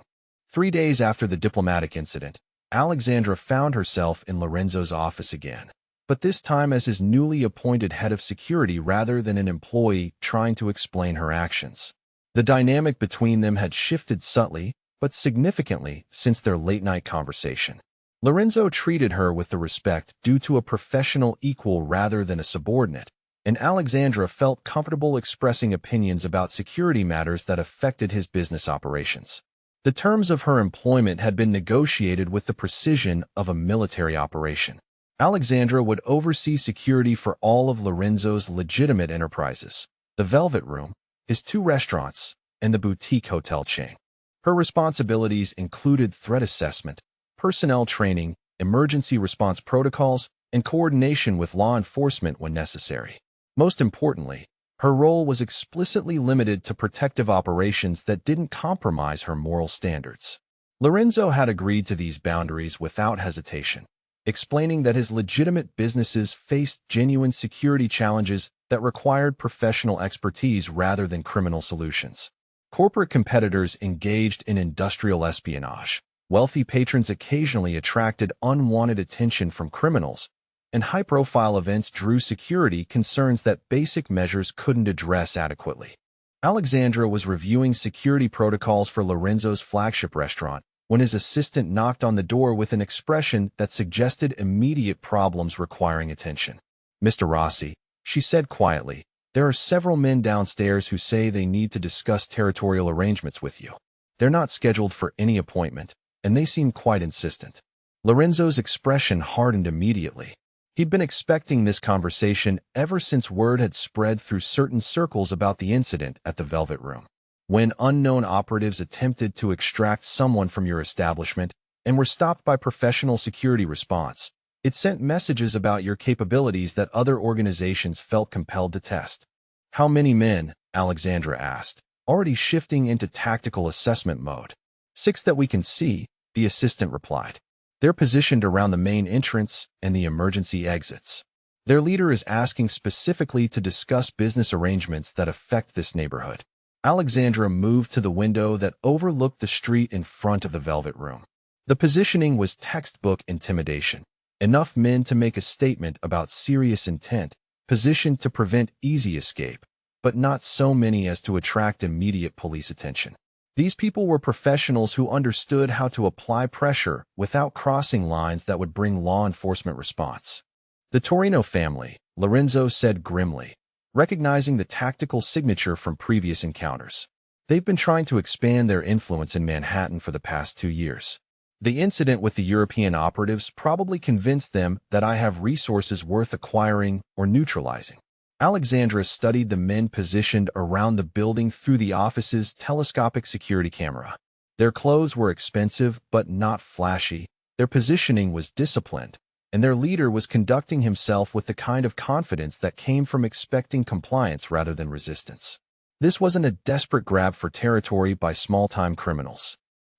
S1: 3 days after the diplomatic incident, Alexandra found herself in Lorenzo's office again, but this time as his newly appointed head of security rather than an employee trying to explain her actions. The dynamic between them had shifted subtly, but significantly since their late-night conversation. Lorenzo treated her with the respect due to a professional equal rather than a subordinate, and Alexandra felt comfortable expressing opinions about security matters that affected his business operations. The terms of her employment had been negotiated with the precision of a military operation. Alexandra would oversee security for all of Lorenzo's legitimate enterprises, the Velvet Room, his 2 restaurants, and the boutique hotel chain. Her responsibilities included threat assessment, personnel training, emergency response protocols, and coordination with law enforcement when necessary. Most importantly, her role was explicitly limited to protective operations that didn't compromise her moral standards. Lorenzo had agreed to these boundaries without hesitation, explaining that his legitimate businesses faced genuine security challenges that required professional expertise rather than criminal solutions. Corporate competitors engaged in industrial espionage. Wealthy patrons occasionally attracted unwanted attention from criminals, and high-profile events drew security concerns that basic measures couldn't address adequately. Alexandra was reviewing security protocols for Lorenzo's flagship restaurant when his assistant knocked on the door with an expression that suggested immediate problems requiring attention. Mr. Rossi, she said quietly, there are several men downstairs who say they need to discuss territorial arrangements with you. They're not scheduled for any appointment, and they seem quite insistent. Lorenzo's expression hardened immediately. He'd been expecting this conversation ever since word had spread through certain circles about the incident at the Velvet Room. When unknown operatives attempted to extract someone from your establishment and were stopped by professional security response, it sent messages about your capabilities that other organizations felt compelled to test. How many men? Alexandra asked, already shifting into tactical assessment mode. 6 that we can see, the assistant replied. They're positioned around the main entrance and the emergency exits. Their leader is asking specifically to discuss business arrangements that affect this neighborhood. Alexandra moved to the window that overlooked the street in front of the Velvet Room. The positioning was textbook intimidation. Enough men to make a statement about serious intent, positioned to prevent easy escape, but not so many as to attract immediate police attention. These people were professionals who understood how to apply pressure without crossing lines that would bring law enforcement response. The Torino family, Lorenzo said grimly, recognizing the tactical signature from previous encounters. They've been trying to expand their influence in Manhattan for the past 2 years. The incident with the European operatives probably convinced them that I have resources worth acquiring or neutralizing. Alexandra studied the men positioned around the building through the office's telescopic security camera. Their clothes were expensive but not flashy, their positioning was disciplined, and their leader was conducting himself with the kind of confidence that came from expecting compliance rather than resistance. This wasn't a desperate grab for territory by small-time criminals.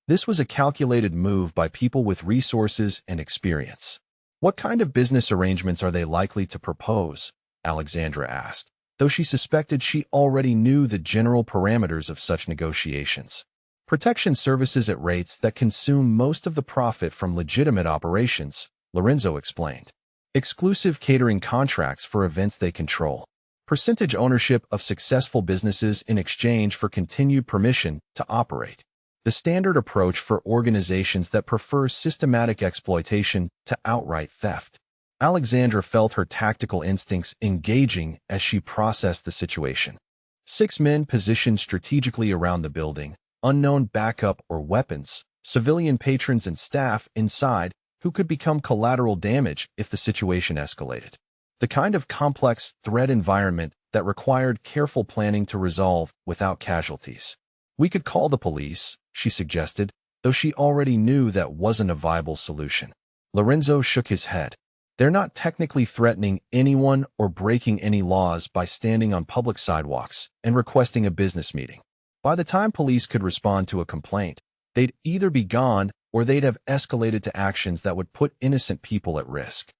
S1: This was a calculated move by people with resources and experience. What kind of business arrangements are they likely to propose? Alexandra asked, though she suspected she already knew the general parameters of such negotiations. Protection services at rates that consume most of the profit from legitimate operations, Lorenzo explained. Exclusive catering contracts for events they control. Percentage ownership of successful businesses in exchange for continued permission to operate. The standard approach for organizations that prefer systematic exploitation to outright theft. Alexandra felt her tactical instincts engaging as she processed the situation. 6 men positioned strategically around the building, unknown backup or weapons, civilian patrons and staff inside who could become collateral damage if the situation escalated. The kind of complex threat environment that required careful planning to resolve without casualties. We could call the police, she suggested, though she already knew that wasn't a viable solution. Lorenzo shook his head. They're not technically threatening anyone or breaking any laws by standing on public sidewalks and requesting a business meeting. By the time police could respond to a complaint, they'd either be gone or they'd have escalated to actions that would put innocent people at risk.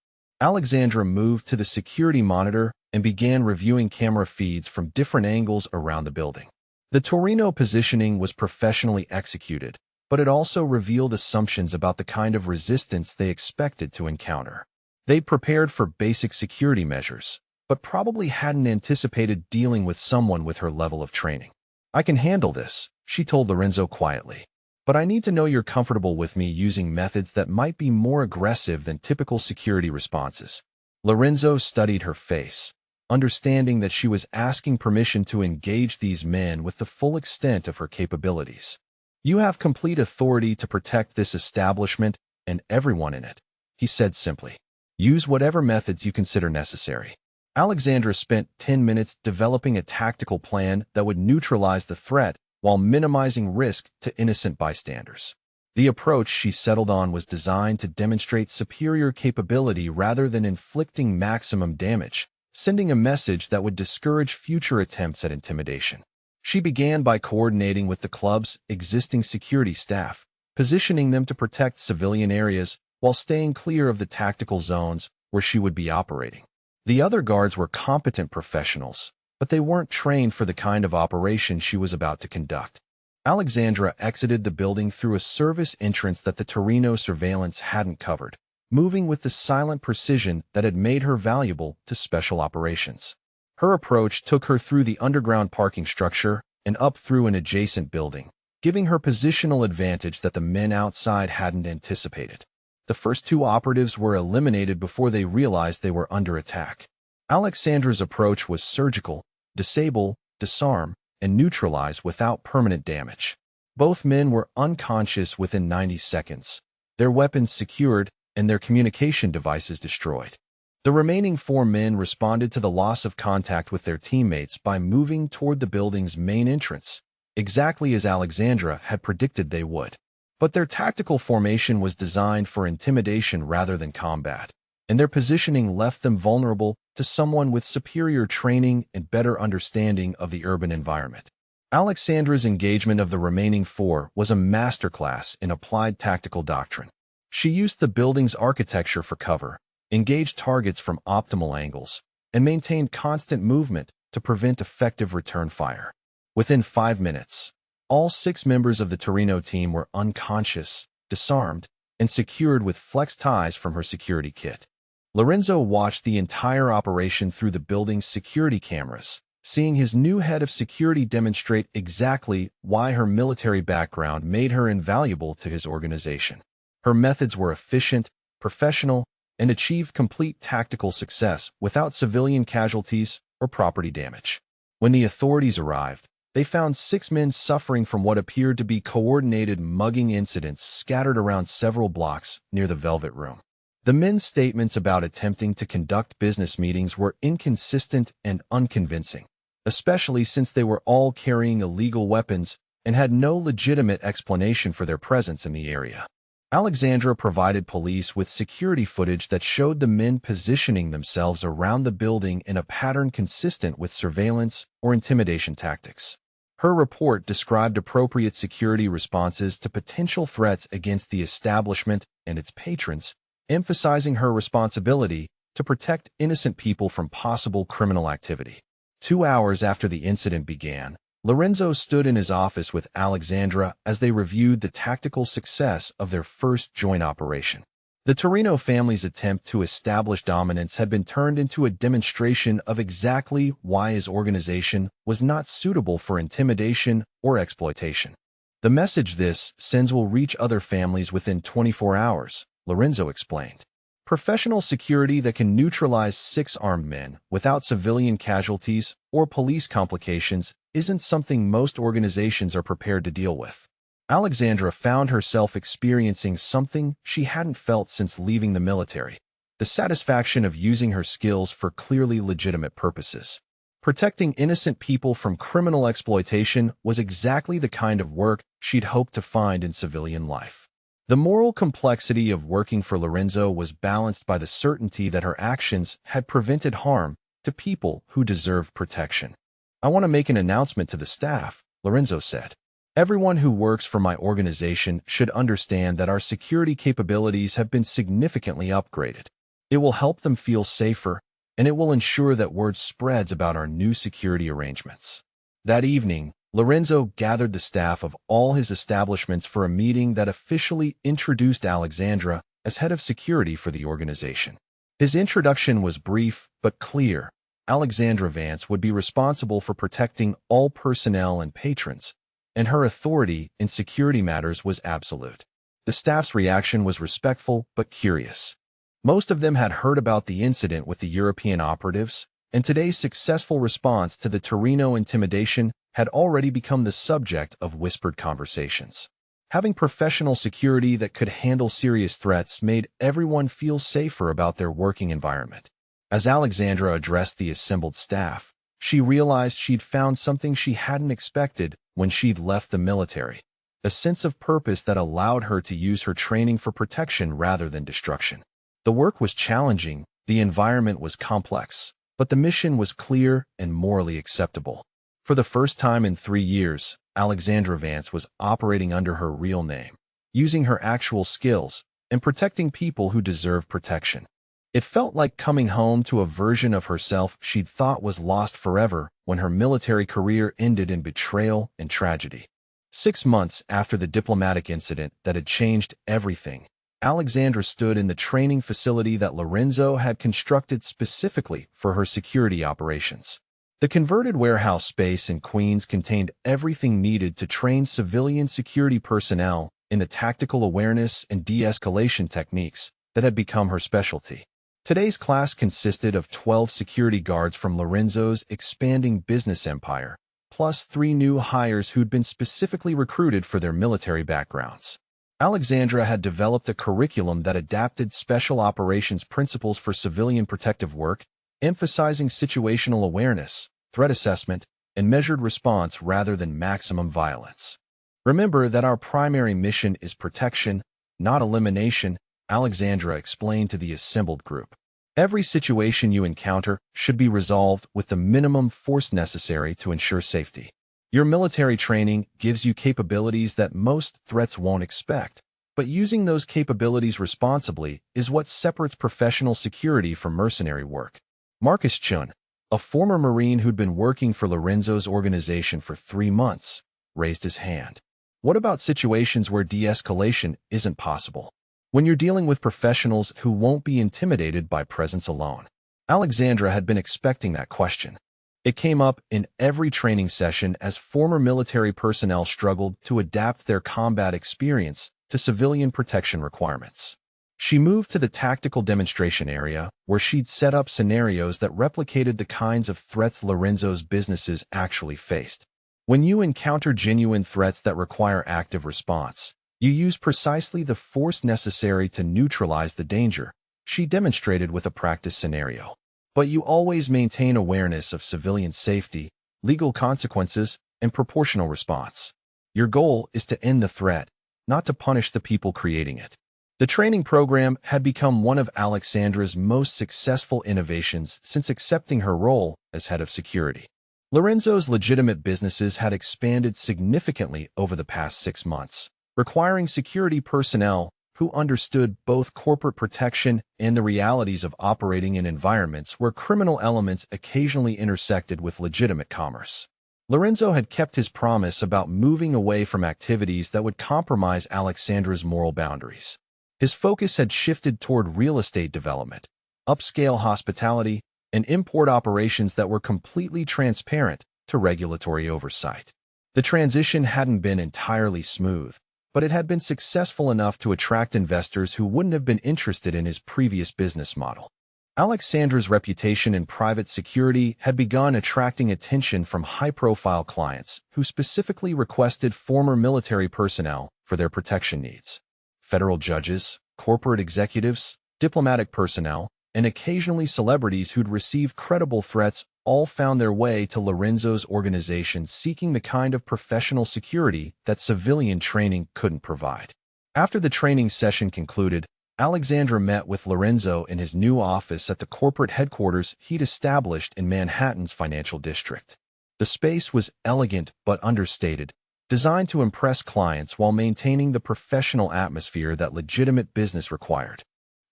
S1: Alexandra moved to the security monitor and began reviewing camera feeds from different angles around the building. The Torino positioning was professionally executed, but it also revealed assumptions about the kind of resistance they expected to encounter. They'd prepared for basic security measures, but probably hadn't anticipated dealing with someone with her level of training. I can handle this, she told Lorenzo quietly. But I need to know you're comfortable with me using methods that might be more aggressive than typical security responses. Lorenzo studied her face, understanding that she was asking permission to engage these men with the full extent of her capabilities. You have complete authority to protect this establishment and everyone in it, he said simply. Use whatever methods you consider necessary. Alexandra spent 10 minutes developing a tactical plan that would neutralize the threat while minimizing risk to innocent bystanders. The approach she settled on was designed to demonstrate superior capability rather than inflicting maximum damage, sending a message that would discourage future attempts at intimidation. She began by coordinating with the club's existing security staff, positioning them to protect civilian areas while staying clear of the tactical zones where she would be operating. The other guards were competent professionals, but they weren't trained for the kind of operation she was about to conduct. Alexandra exited the building through a service entrance that the Torino surveillance hadn't covered, moving with the silent precision that had made her valuable to special operations. Her approach took her through the underground parking structure and up through an adjacent building, giving her positional advantage that the men outside hadn't anticipated. The first 2 operatives were eliminated before they realized they were under attack. Alexandra's approach was surgical: disable, disarm, and neutralize without permanent damage. Both men were unconscious within 90 seconds, their weapons secured, and their communication devices destroyed. The remaining 4 men responded to the loss of contact with their teammates by moving toward the building's main entrance, exactly as Alexandra had predicted they would. But their tactical formation was designed for intimidation rather than combat, and their positioning left them vulnerable to someone with superior training and better understanding of the urban environment. Alexandra's engagement of the remaining 4 was a masterclass in applied tactical doctrine. She used the building's architecture for cover, engaged targets from optimal angles, and maintained constant movement to prevent effective return fire. Within 5 minutes, all 6 members of the Torino team were unconscious, disarmed, and secured with flex ties from her security kit. Lorenzo watched the entire operation through the building's security cameras, seeing his new head of security demonstrate exactly why her military background made her invaluable to his organization. Her methods were efficient, professional, and achieved complete tactical success without civilian casualties or property damage. When the authorities arrived, they found 6 men suffering from what appeared to be coordinated mugging incidents scattered around several blocks near the Velvet Room. The men's statements about attempting to conduct business meetings were inconsistent and unconvincing, especially since they were all carrying illegal weapons and had no legitimate explanation for their presence in the area. Alexandra provided police with security footage that showed the men positioning themselves around the building in a pattern consistent with surveillance or intimidation tactics. Her report described appropriate security responses to potential threats against the establishment and its patrons, emphasizing her responsibility to protect innocent people from possible criminal activity. 2 hours after the incident began, Lorenzo stood in his office with Alexandra as they reviewed the tactical success of their first joint operation. The Torino family's attempt to establish dominance had been turned into a demonstration of exactly why his organization was not suitable for intimidation or exploitation. The message this sends will reach other families within 24 hours, Lorenzo explained. Professional security that can neutralize 6 armed men without civilian casualties or police complications isn't something most organizations are prepared to deal with. Alexandra found herself experiencing something she hadn't felt since leaving the military: the satisfaction of using her skills for clearly legitimate purposes. Protecting innocent people from criminal exploitation was exactly the kind of work she'd hoped to find in civilian life. The moral complexity of working for Lorenzo was balanced by the certainty that her actions had prevented harm to people who deserved protection. "I want to make an announcement to the staff," Lorenzo said. "Everyone who works for my organization should understand that our security capabilities have been significantly upgraded. It will help them feel safer, and it will ensure that word spreads about our new security arrangements." That evening, Lorenzo gathered the staff of all his establishments for a meeting that officially introduced Alexandra as head of security for the organization. His introduction was brief but clear. Alexandra Vance would be responsible for protecting all personnel and patrons, and her authority in security matters was absolute. The staff's reaction was respectful but curious. Most of them had heard about the incident with the European operatives, and today's successful response to the Torino intimidation had already become the subject of whispered conversations. Having professional security that could handle serious threats made everyone feel safer about their working environment. As Alexandra addressed the assembled staff, she realized she'd found something she hadn't expected when she'd left the military: a sense of purpose that allowed her to use her training for protection rather than destruction. The work was challenging, the environment was complex, but the mission was clear and morally acceptable. For the first time in 3 years, Alexandra Vance was operating under her real name, using her actual skills, and protecting people who deserve protection. It felt like coming home to a version of herself she'd thought was lost forever when her military career ended in betrayal and tragedy. 6 months after the diplomatic incident that had changed everything, Alexandra stood in the training facility that Lorenzo had constructed specifically for her security operations. The converted warehouse space in Queens contained everything needed to train civilian security personnel in the tactical awareness and de-escalation techniques that had become her specialty. Today's class consisted of 12 security guards from Lorenzo's expanding business empire, plus 3 new hires who'd been specifically recruited for their military backgrounds. Alexandra had developed a curriculum that adapted special operations principles for civilian protective work, emphasizing situational awareness, threat assessment, and measured response rather than maximum violence. Remember that our primary mission is protection, not elimination, Alexandra explained to the assembled group. Every situation you encounter should be resolved with the minimum force necessary to ensure safety. Your military training gives you capabilities that most threats won't expect, but using those capabilities responsibly is what separates professional security from mercenary work. Marcus Chun, a former Marine who'd been working for Lorenzo's organization for 3 months, raised his hand. What about situations where de-escalation isn't possible? When you're dealing with professionals who won't be intimidated by presence alone? Alexandra had been expecting that question. It came up in every training session as former military personnel struggled to adapt their combat experience to civilian protection requirements. She moved to the tactical demonstration area, where she'd set up scenarios that replicated the kinds of threats Lorenzo's businesses actually faced. When you encounter genuine threats that require active response, you use precisely the force necessary to neutralize the danger, she demonstrated with a practice scenario. But you always maintain awareness of civilian safety, legal consequences, and proportional response. Your goal is to end the threat, not to punish the people creating it. The training program had become one of Alexandra's most successful innovations since accepting her role as head of security. Lorenzo's legitimate businesses had expanded significantly over the past 6 months, requiring security personnel who understood both corporate protection and the realities of operating in environments where criminal elements occasionally intersected with legitimate commerce. Lorenzo had kept his promise about moving away from activities that would compromise Alexandra's moral boundaries. His focus had shifted toward real estate development, upscale hospitality, and import operations that were completely transparent to regulatory oversight. The transition hadn't been entirely smooth, but it had been successful enough to attract investors who wouldn't have been interested in his previous business model. Alexandra's reputation in private security had begun attracting attention from high-profile clients who specifically requested former military personnel for their protection needs. Federal judges, corporate executives, diplomatic personnel, and occasionally celebrities who'd received credible threats all found their way to Lorenzo's organization seeking the kind of professional security that civilian training couldn't provide. After the training session concluded, Alexandra met with Lorenzo in his new office at the corporate headquarters he'd established in Manhattan's financial district. The space was elegant but understated, designed to impress clients while maintaining the professional atmosphere that legitimate business required.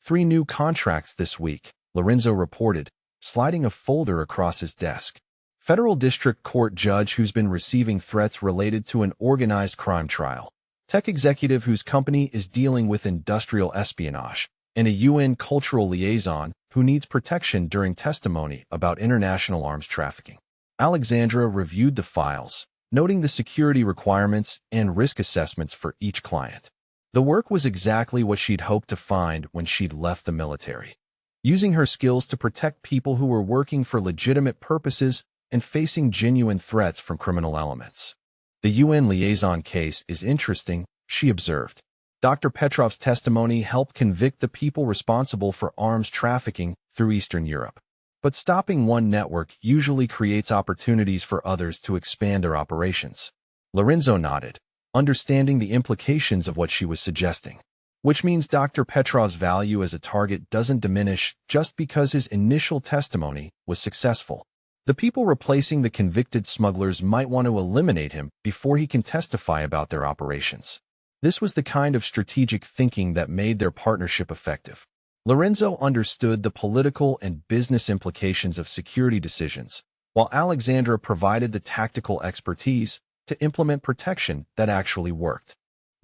S1: 3 new contracts this week, Lorenzo reported, sliding a folder across his desk. Federal District Court judge who's been receiving threats related to an organized crime trial. Tech executive whose company is dealing with industrial espionage. And a UN cultural liaison who needs protection during testimony about international arms trafficking. Alexandra reviewed the files, noting the security requirements and risk assessments for each client. The work was exactly what she'd hoped to find when she'd left the military. Using her skills to protect people who were working for legitimate purposes and facing genuine threats from criminal elements. The UN liaison case is interesting, she observed. Dr. Petrov's testimony helped convict the people responsible for arms trafficking through Eastern Europe. But stopping one network usually creates opportunities for others to expand their operations. Lorenzo nodded, understanding the implications of what she was suggesting. Which means Dr. Petrov's value as a target doesn't diminish just because his initial testimony was successful. The people replacing the convicted smugglers might want to eliminate him before he can testify about their operations. This was the kind of strategic thinking that made their partnership effective. Lorenzo understood the political and business implications of security decisions, while Alexandra provided the tactical expertise to implement protection that actually worked.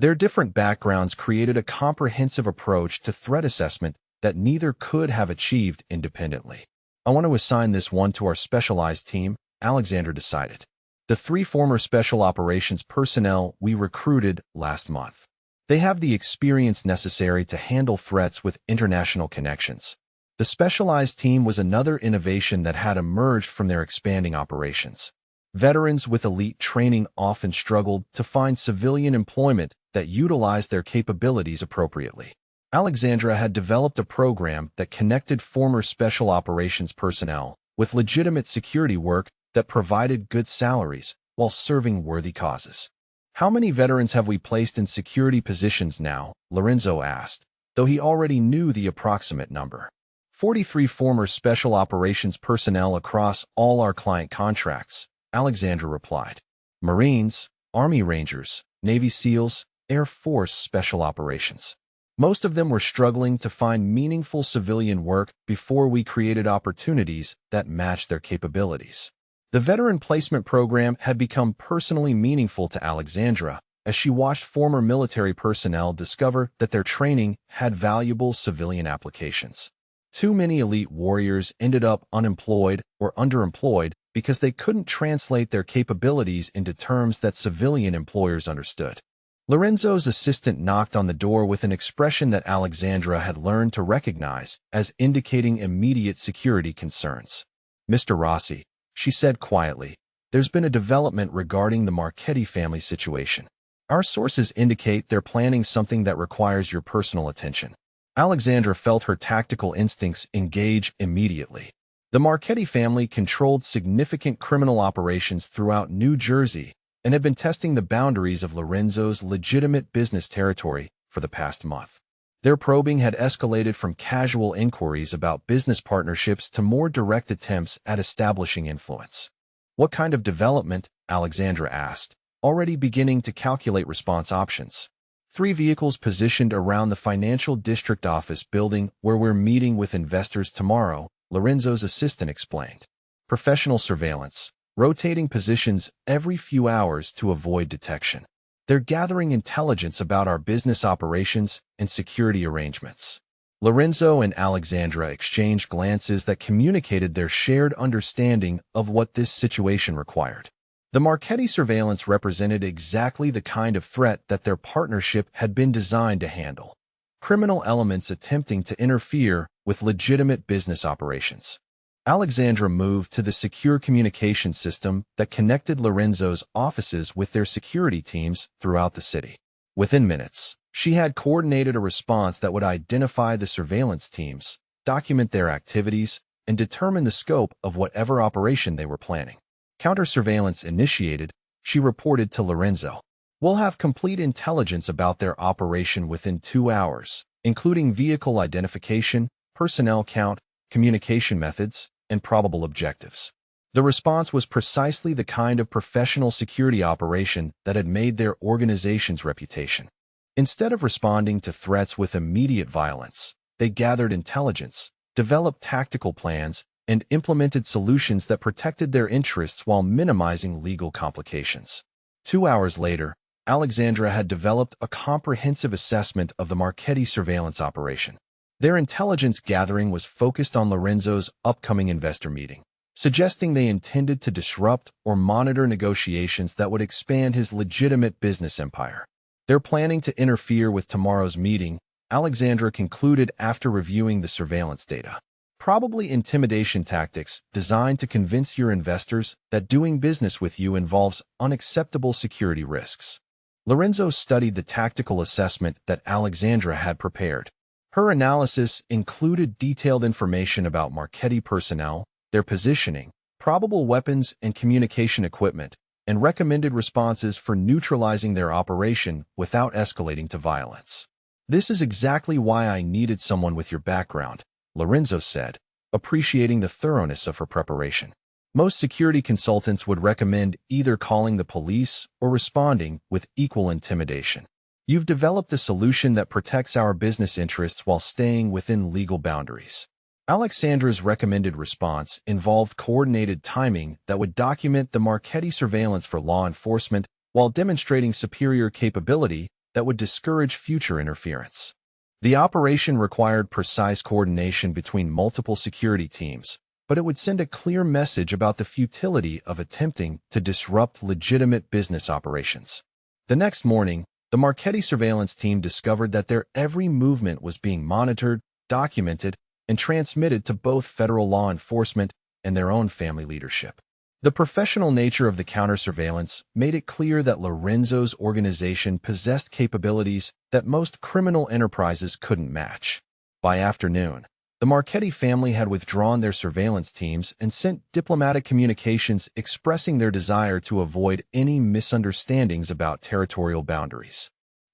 S1: Their different backgrounds created a comprehensive approach to threat assessment that neither could have achieved independently. I want to assign this one to our specialized team, Alexandra decided. The 3 former special operations personnel we recruited last month. They have the experience necessary to handle threats with international connections. The specialized team was another innovation that had emerged from their expanding operations. Veterans with elite training often struggled to find civilian employment that utilized their capabilities appropriately. Alexandra had developed a program that connected former special operations personnel with legitimate security work that provided good salaries while serving worthy causes. "How many veterans have we placed in security positions now?" Lorenzo asked, though he already knew the approximate number. 43 former special operations personnel across all our client contracts, Alexandra replied. Marines, Army Rangers, Navy SEALs, Air Force Special Operations. Most of them were struggling to find meaningful civilian work before we created opportunities that matched their capabilities. The veteran placement program had become personally meaningful to Alexandra as she watched former military personnel discover that their training had valuable civilian applications. Too many elite warriors ended up unemployed or underemployed because they couldn't translate their capabilities into terms that civilian employers understood. Lorenzo's assistant knocked on the door with an expression that Alexandra had learned to recognize as indicating immediate security concerns. "Mr. Rossi," she said quietly, "there's been a development regarding the Marchetti family situation. Our sources indicate they're planning something that requires your personal attention." Alexandra felt her tactical instincts engage immediately. The Marchetti family controlled significant criminal operations throughout New Jersey and had been testing the boundaries of Lorenzo's legitimate business territory for the past month. Their probing had escalated from casual inquiries about business partnerships to more direct attempts at establishing influence. "What kind of development?" Alexandra asked, already beginning to calculate response options. 3 vehicles positioned around the financial district office building where we're meeting with investors tomorrow, Lorenzo's assistant explained. "Professional surveillance, rotating positions every few hours to avoid detection. They're gathering intelligence about our business operations and security arrangements." Lorenzo and Alexandra exchanged glances that communicated their shared understanding of what this situation required. The Marchetti surveillance represented exactly the kind of threat that their partnership had been designed to handle. Criminal elements attempting to interfere with legitimate business operations. Alexandra moved to the secure communication system that connected Lorenzo's offices with their security teams throughout the city. Within minutes, she had coordinated a response that would identify the surveillance teams, document their activities, and determine the scope of whatever operation they were planning. "Counter-surveillance initiated," she reported to Lorenzo. "We'll have complete intelligence about their operation within 2 hours, including vehicle identification, personnel count, communication methods, and probable objectives." The response was precisely the kind of professional security operation that had made their organization's reputation. Instead of responding to threats with immediate violence, they gathered intelligence, developed tactical plans, and implemented solutions that protected their interests while minimizing legal complications. 2 hours later, Alexandra had developed a comprehensive assessment of the Marchetti surveillance operation. Their intelligence gathering was focused on Lorenzo's upcoming investor meeting, suggesting they intended to disrupt or monitor negotiations that would expand his legitimate business empire. "They're planning to interfere with tomorrow's meeting," Alexandra concluded after reviewing the surveillance data. "Probably intimidation tactics designed to convince your investors that doing business with you involves unacceptable security risks." Lorenzo studied the tactical assessment that Alexandra had prepared. Her analysis included detailed information about Marchetti personnel, their positioning, probable weapons and communication equipment, and recommended responses for neutralizing their operation without escalating to violence. "This is exactly why I needed someone with your background," Lorenzo said, appreciating the thoroughness of her preparation. "Most security consultants would recommend either calling the police or responding with equal intimidation. You've developed a solution that protects our business interests while staying within legal boundaries." Alexandra's recommended response involved coordinated timing that would document the Marchetti surveillance for law enforcement while demonstrating superior capability that would discourage future interference. The operation required precise coordination between multiple security teams, but it would send a clear message about the futility of attempting to disrupt legitimate business operations. The next morning, the Marchetti surveillance team discovered that their every movement was being monitored, documented, and transmitted to both federal law enforcement and their own family leadership. The professional nature of the counter-surveillance made it clear that Lorenzo's organization possessed capabilities that most criminal enterprises couldn't match. By afternoon, the Marchetti family had withdrawn their surveillance teams and sent diplomatic communications expressing their desire to avoid any misunderstandings about territorial boundaries.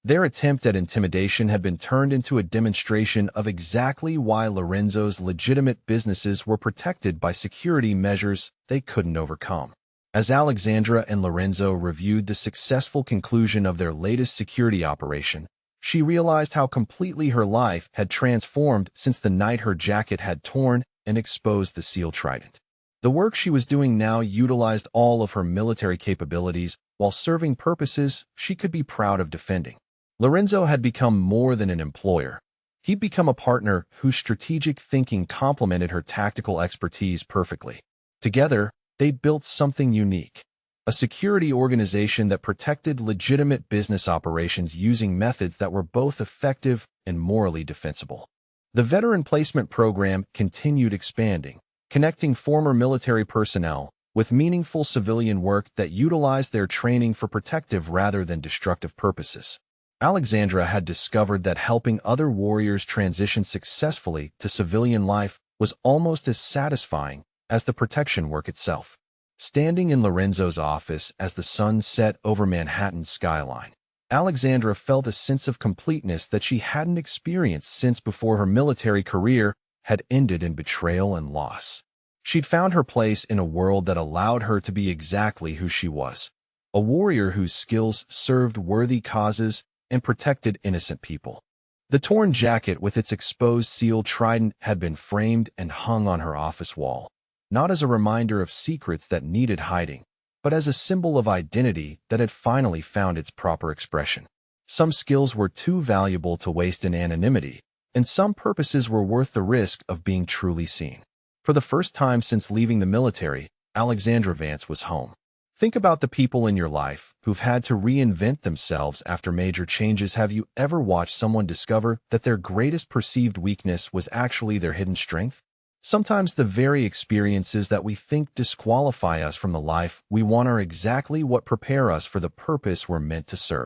S1: Their attempt at intimidation had been turned into a demonstration of exactly why Lorenzo's legitimate businesses were protected by security measures they couldn't overcome. As Alexandra and Lorenzo reviewed the successful conclusion of their latest security operation, she realized how completely her life had transformed since the night her jacket had torn and exposed the SEAL trident. The work she was doing now utilized all of her military capabilities while serving purposes she could be proud of defending. Lorenzo had become more than an employer. He'd become a partner whose strategic thinking complemented her tactical expertise perfectly. Together, they'd built something unique. A security organization that protected legitimate business operations using methods that were both effective and morally defensible. The veteran placement program continued expanding, connecting former military personnel with meaningful civilian work that utilized their training for protective rather than destructive purposes. Alexandra had discovered that helping other warriors transition successfully to civilian life was almost as satisfying as the protection work itself. Standing in Lorenzo's office as the sun set over Manhattan's skyline, Alexandra felt a sense of completeness that she hadn't experienced since before her military career had ended in betrayal and loss. She'd found her place in a world that allowed her to be exactly who she was, a warrior whose skills served worthy causes and protected innocent people. The torn jacket with its exposed SEAL trident had been framed and hung on her office wall, not as a reminder of secrets that needed hiding, but as a symbol of identity that had finally found its proper expression. Some skills were too valuable to waste in anonymity, and some purposes were worth the risk of being truly seen. For the first time since leaving the military, Alexandra Vance was home. Think about the people in your life who've had to reinvent themselves after major changes. Have you ever watched someone discover that their greatest perceived weakness was actually their hidden strength? Sometimes the very experiences that we think disqualify us from the life we want are exactly what prepare us for the purpose we're meant to serve.